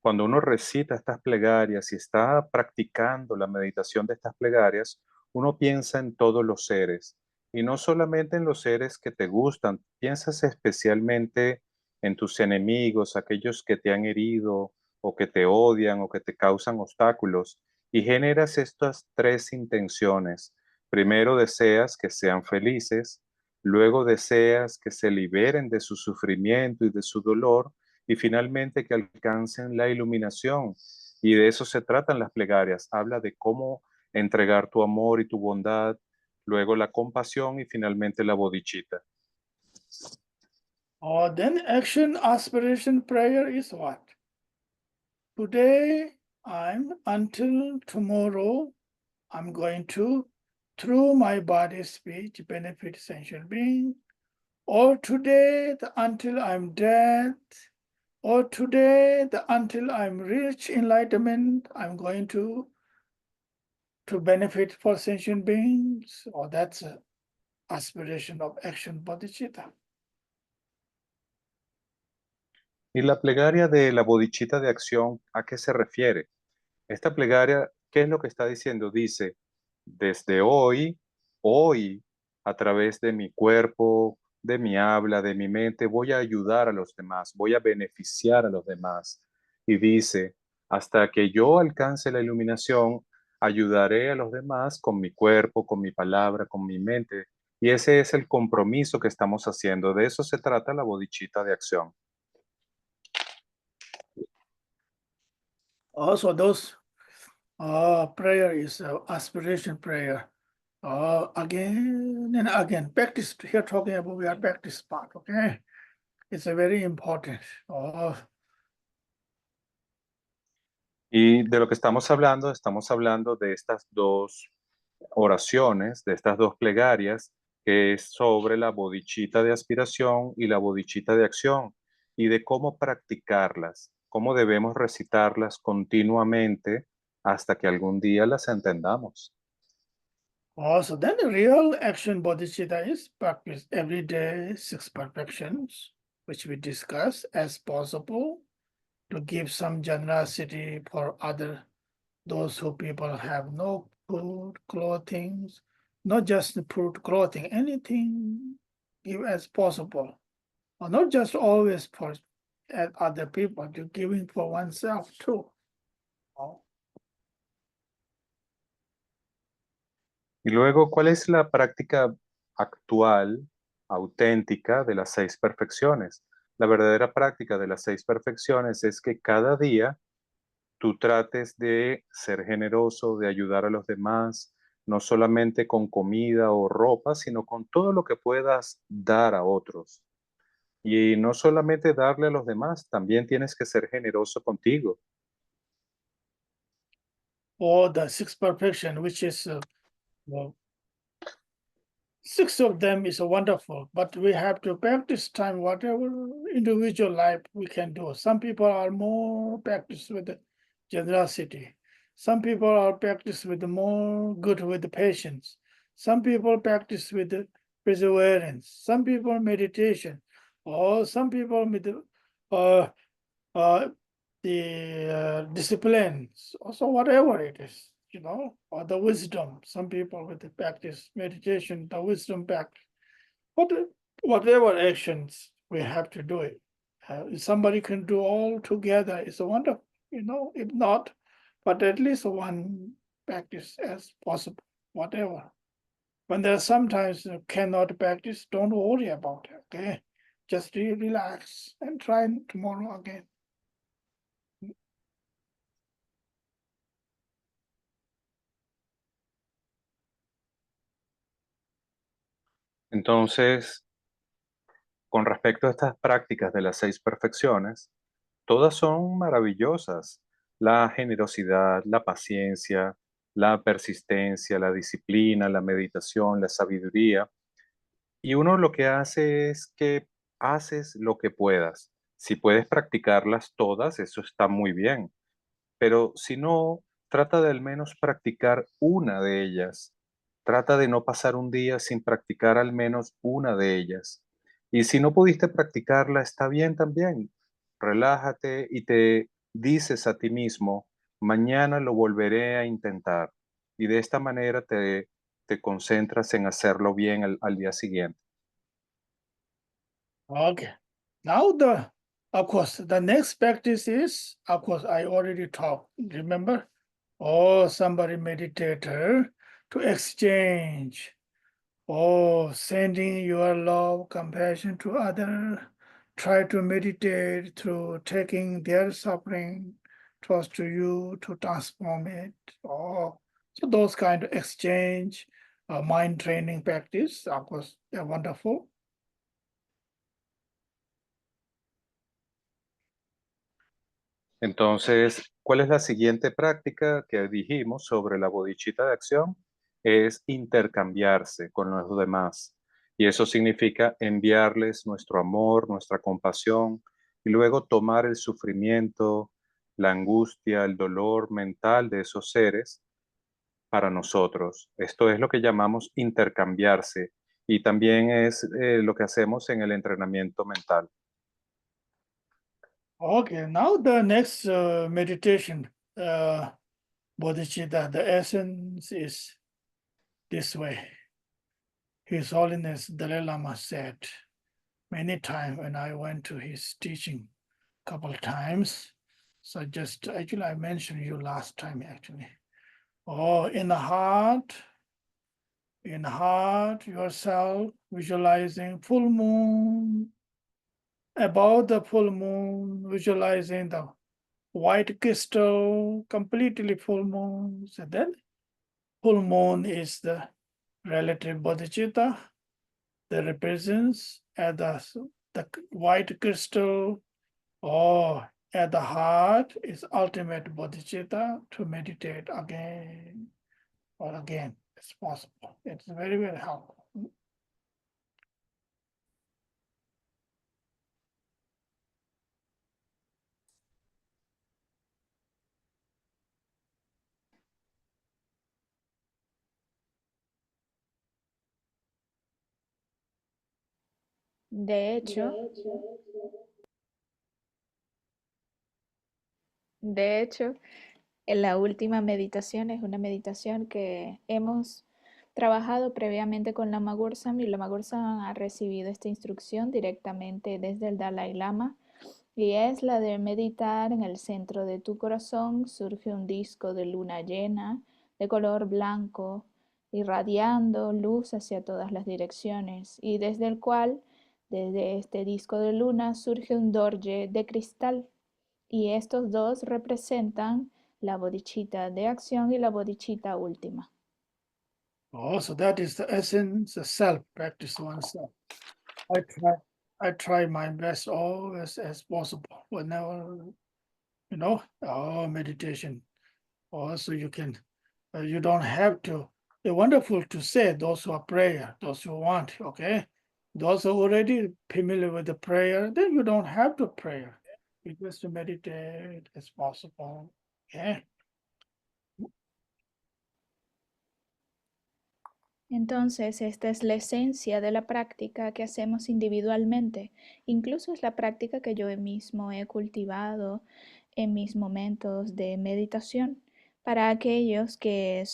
cuando uno recita estas plegarias y está practicando la meditación de estas plegarias, uno piensa en todos los seres y no solamente en los seres que te gustan, piensas especialmente en tus enemigos, aquellos que te han herido o que te odian o que te causan obstáculos y generas estas 3 intenciones. Primero deseas que sean felices, luego deseas que se liberen de su sufrimiento y de su dolor y finalmente que alcancen la iluminación. Y de eso se tratan las plegarias. Habla de cómo entregar tu amor y tu bondad, luego la compasión y finalmente la bodhicitta. Then action, aspiration, prayer is what? Today, until tomorrow, I'm going to, through my body, speech, benefit sentient being. Or today, until I'm dead. Or today, until I'm reach enlightenment, I'm going to benefit for sentient beings. Or that's an aspiration of action bodhicitta. Y la plegaria de la bodhicitta de acción, ¿a qué se refiere? Esta plegaria, ¿qué es lo que está diciendo? Dice, desde hoy, a través de mi cuerpo, de mi habla, de mi mente, voy a ayudar a los demás, voy a beneficiar a los demás. Y dice, hasta que yo alcance la iluminación, ayudaré a los demás con mi cuerpo, con mi palabra, con mi mente. Y ese es el compromiso que estamos haciendo. De eso se trata la bodhicitta de acción. Also, those prayer is aspiration prayer. Again and again, practice. Here talking about we are practice part, okay? It's a very important. Oh, Y de lo que estamos hablando de estas dos oraciones, de estas dos plegarias, que es sobre la bodichita de aspiración y la bodichita de acción, y de cómo practicarlas, cómo debemos recitarlas continuamente hasta que algún día las entendamos. so then the real action bodhicitta is practice every day 6 perfections, which we discuss as possible to give some generosity for other, those who people have no food, clothing, not just the food, clothing, anything give as possible. Or not just always for other people, you're giving for oneself too. Oh. Y luego, ¿cuál es la práctica actual, auténtica de las 6 perfecciones? La verdadera práctica de las 6 perfecciones es que cada día tú trates de ser generoso, de ayudar a los demás, no solamente con comida o ropa, sino con todo lo que puedas dar a otros. Y no solamente darle a los demás, también tienes que ser generoso contigo. Or the 6 perfection, which is well, 6 of them is wonderful, but we have to practice time, whatever individual life we can do. Some people are more practiced with the generosity. Some people are practiced with the more good with the patience. Some people practice with the perseverance. Some people meditation, or some people with the disciplines, also whatever it is, or the wisdom. Some people with the practice meditation, the wisdom practice. Whatever actions we have to do it. If somebody can do all together, it's a wonderful, if not, but at least one practice as possible, whatever. When there are sometimes you cannot practice, don't worry about it, okay? Just relax and try tomorrow again. Entonces, con respecto a estas prácticas de las 6 perfecciones, todas son maravillosas. La generosidad, la paciencia, la persistencia, la disciplina, la meditación, la sabiduría. Y uno lo que hace es que haces lo que puedas. Si puedes practicarlas todas, eso está muy bien. Pero si no, trata de al menos practicar una de ellas. Trata de no pasar un día sin practicar al menos una de ellas. Y si no pudiste practicarla, está bien también. Relájate y te dices a ti mismo, mañana lo volveré a intentar. Y de esta manera te concentras en hacerlo bien al día siguiente. Okay. Now of course, the next practice is, of course, I already talked, remember? Oh, somebody meditator to exchange. Oh, sending your love, compassion to other. Try to meditate through taking their suffering, trust to you to transform it. Oh, so those kind of exchange, mind training practice, of course, they're wonderful. Entonces, ¿cuál es la siguiente práctica que dijimos sobre la bodichita de acción? Es intercambiarse con los demás. Y eso significa enviarles nuestro amor, nuestra compasión, y luego tomar el sufrimiento, la angustia, el dolor mental de esos seres para nosotros. Esto es lo que llamamos intercambiarse y también es lo que hacemos en el entrenamiento mental. Okay, now the next meditation, bodhicitta, the essence is this way. His Holiness Dalai Lama said many times when I went to his teaching a couple of times. So actually I mentioned you last time actually. Oh, in the heart, yourself visualizing full moon. Above the full moon, visualizing the white crystal, completely full moon. So then full moon is the relative bodhicitta that represents as the the white crystal, or at the heart is ultimate bodhicitta to meditate again or again. It's possible. It's very, very helpful. De hecho, en la última meditación es una meditación que hemos trabajado previamente con Lama Gursam, y Lama Gursam ha recibido esta instrucción directamente desde el Dalai Lama, y es la de meditar en el centro de tu corazón. Surge un disco de luna llena de color blanco, irradiando luz hacia todas las direcciones, y desde el cual, desde este disco de luna, surge un dorje de cristal, y estos dos representan la bodhicitta de acción y la bodhicitta última. Oh, so that is the essence, the self, practice oneself. I try my best always as possible whenever, meditation. Also, you don't have to. It's wonderful to say those who are prayer, those who want, okay? Those who are already familiar with the prayer, then you don't have to pray. You just meditate as possible, okay? Entonces, esta es la esencia de la práctica que hacemos individualmente. Incluso es la práctica que yo mismo he cultivado en mis momentos de meditación. Para aquellos que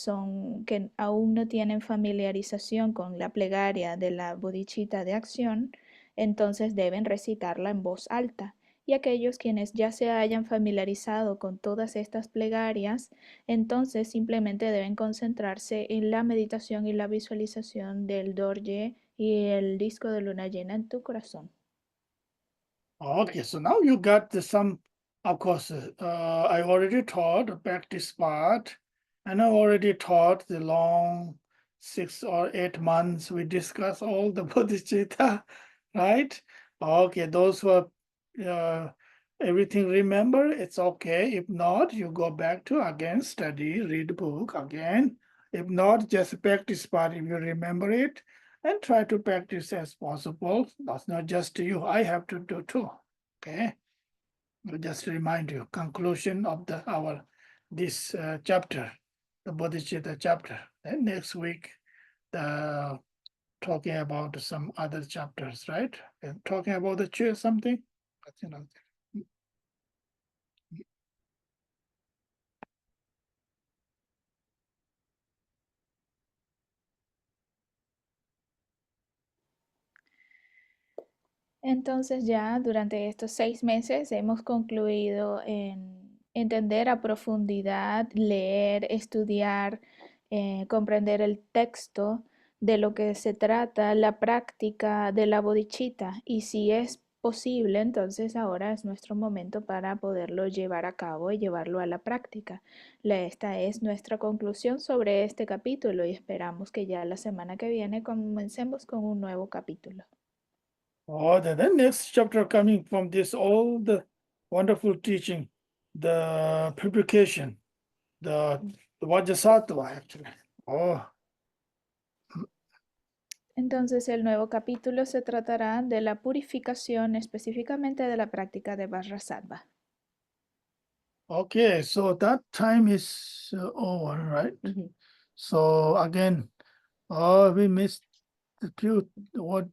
aún no tienen familiarización con la plegaria de la bodhicitta de acción, entonces deben recitarla en voz alta. Y aquellos quienes ya se hayan familiarizado con todas estas plegarias, entonces simplemente deben concentrarse en la meditación y la visualización del dorje y el disco de luna llena en tu corazón. Okay, so now you got some, of course, I already taught the practice part, and I already taught the long 6 or 8 months. We discussed all the bodhicitta, right? Okay, those who are everything remember, it's okay. If not, you go back to again study, read book again. If not, just practice part if you remember it, and try to practice as possible. That's not just you, I have to do too. Okay. I'll just remind you, conclusion of this chapter, the Bodhicitta chapter. And next week, talking about some other chapters, right? And talking about the chair something. Entonces ya durante estos 6 meses hemos concluido en entender a profundidad, leer, estudiar, comprender el texto de lo que se trata la práctica de la bodhicitta, y si es posible, entonces ahora es nuestro momento para poderlo llevar a cabo y llevarlo a la práctica. Esta es nuestra conclusión sobre este capítulo, y esperamos que ya la semana que viene comencemos con un nuevo capítulo. Oh, the next chapter coming from this, all the wonderful teaching, the purification, the Vajrasattva actually. Oh. Entonces el nuevo capítulo se tratará de la purificación, específicamente de la práctica de Vajrasattva. Okay, so that time is over, right? So again, we missed the few what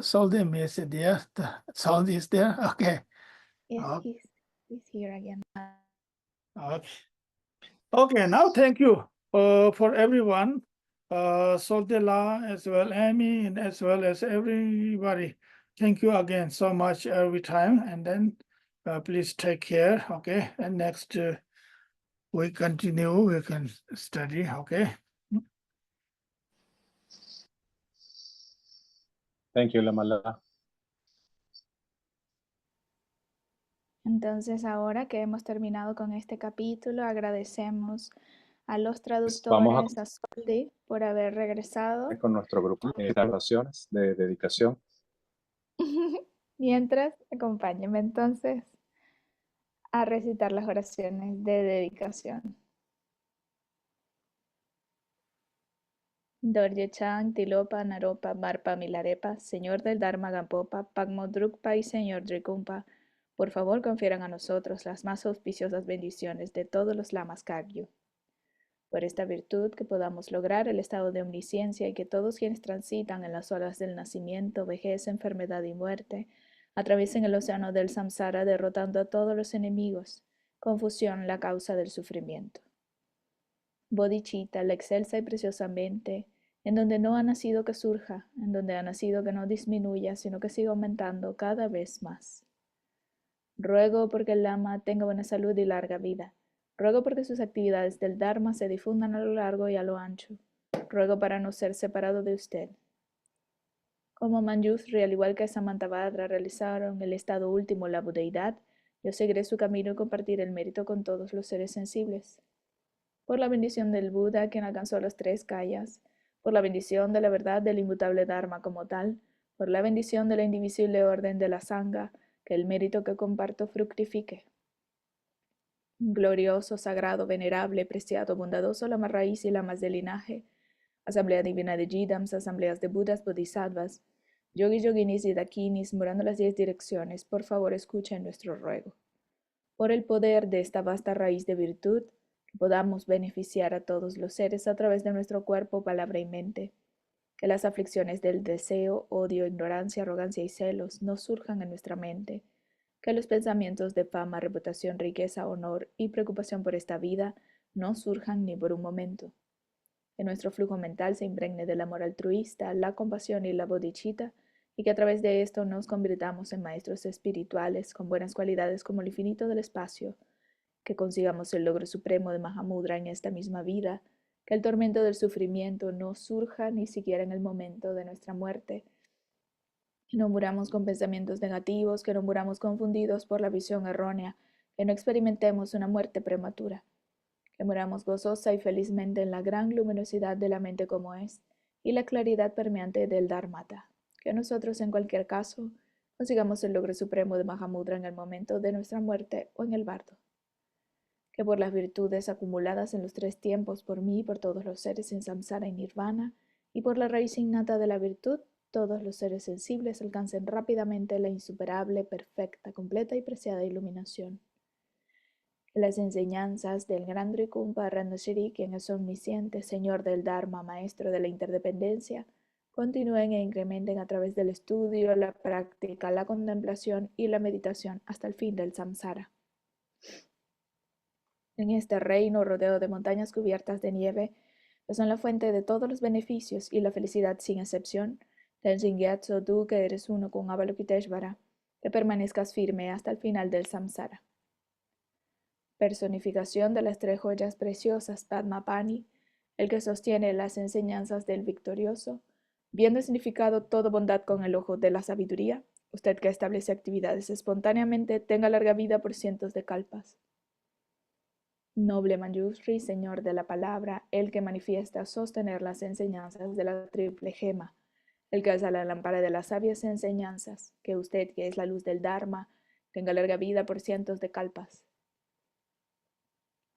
Soldi missed there. The sound is there. Okay. Yes, he's here again. Okay. Okay, now thank you for everyone, Soldela as well, Amy, and as well as everybody. Thank you again so much every time, and then please take care, okay? And next we continue, we can study, okay? Thank you, Lamala. Entonces ahora que hemos terminado con este capítulo, agradecemos a los Pues vamos traductores, a Soldi, por haber regresado. con nuestro grupo de oraciones de dedicación. Mientras, acompáñenme entonces a recitar las oraciones de dedicación. Dorje Chang, Tilopa, Naropa, Marpa, Milarepa, Señor del Dharma Gampopa, Pagmo Drukpa y Señor Drikumpa, por favor confieran a nosotros las más auspiciosas bendiciones de todos los lamas Kagyu. Por esta virtud que podamos lograr el estado de omnisciencia y que todos quienes transitan en las olas del nacimiento, vejez, enfermedad y muerte, atraviesen el océano del samsara derrotando a todos los enemigos, confusión la causa del sufrimiento. Bodhicitta, la excelsa y preciosa mente, en donde no ha nacido que surja, en donde ha nacido que no disminuya, sino que siga aumentando cada vez más. Ruego porque el Lama tenga buena salud y larga vida. Ruego porque sus actividades del Dharma se difundan a lo largo y a lo ancho. Ruego para no ser separado de usted. Como Manjushri, al igual que Samantabhadra, realizaron el estado último, la budeidad, yo seguiré su camino y compartiré el mérito con todos los seres sensibles. Por la bendición del Buda, quien alcanzó los 3 kayas, por la bendición de la verdad del inmutable Dharma como tal, por la bendición de la indivisible orden de la Sangha, que el mérito que comparto fructifique. Glorioso, sagrado, venerable, preciado, bondadoso, lama raíz y lamas de linaje, Asamblea Divina de Jidams, asambleas de Budas, Bodhisattvas, yogis, yoginis y dakinis, morando las 10 direcciones, por favor escuchen nuestro ruego. Por el poder de esta vasta raíz de virtud, que podamos beneficiar a todos los seres a través de nuestro cuerpo, palabra y mente, que las aflicciones del deseo, odio, ignorancia, arrogancia y celos no surjan en nuestra mente, que los pensamientos de fama, reputación, riqueza, honor y preocupación por esta vida no surjan ni por un momento. Que nuestro flujo mental se impregne del amor altruista, la compasión y la bodhicitta, y que a través de esto nos convirtamos en maestros espirituales con buenas cualidades como el infinito del espacio, que consigamos el logro supremo de Mahamudra en esta misma vida, que el tormento del sufrimiento no surja ni siquiera en el momento de nuestra muerte, que no muramos con pensamientos negativos, que no muramos confundidos por la visión errónea, que no experimentemos una muerte prematura, que muramos gozosa y felizmente en la gran luminosidad de la mente como es, y la claridad permeante del Dharmata, que nosotros en cualquier caso consigamos el logro supremo de Mahamudra en el momento de nuestra muerte o en el bardo. Que por las virtudes acumuladas en los 3 tiempos por mí y por todos los seres en samsara y nirvana, y por la raíz innata de la virtud, todos los seres sensibles alcancen rápidamente la insuperable, perfecta, completa y preciada iluminación. Que las enseñanzas del gran Drikumpa Ranashiri, quien es omnisciente, Señor del Dharma, Maestro de la interdependencia, continúen e incrementen a través del estudio, la práctica, la contemplación y la meditación hasta el fin del samsara. En este reino rodeado de montañas cubiertas de nieve, que son la fuente de todos los beneficios y la felicidad sin excepción, Tenzin Gyatso, tú que eres uno con Avalokiteshvara, que permanezcas firme hasta el final del samsara. Personificación de las 3 joyas preciosas Padmapani, el que sostiene las enseñanzas del victorioso, viendo significado toda bondad con el ojo de la sabiduría, usted que establece actividades espontáneamente, tenga larga vida por cientos de kalpas. Noble Manjushri, Señor de la Palabra, el que manifiesta sostener las enseñanzas de la triple gema, el que alza la lámpara de las sabias enseñanzas, que usted, que es la luz del Dharma, tenga larga vida por cientos de kalpas.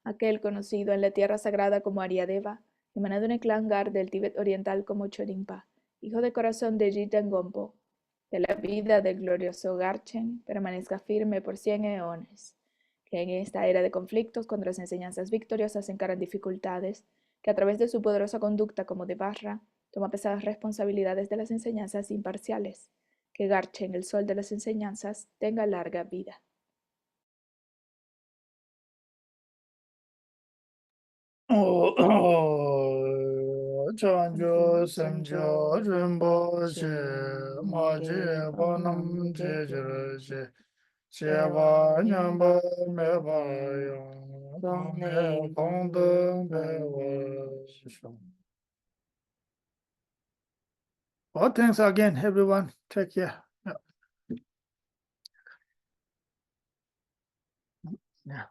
Aquel conocido en la tierra sagrada como Aryadeva, emanado en el clan Gar del Tíbet oriental como Chodimpa, hijo de corazón de Jiten Gompo, de la vida del glorioso Garchen, permanezca firme por 100 eones, que en esta era de conflictos contra las enseñanzas victoriosas encaran dificultades, que a través de su poderosa conducta como de Barra, toma pesadas responsabilidades de las enseñanzas imparciales, que Garchen, el sol de las enseñanzas, tenga larga vida. Chanjo semjo rinpo che maji panam che che cheba nyamba meba yung dame kongde bewa shisham. Oh, thanks again, everyone. Take care. Yeah. Yeah.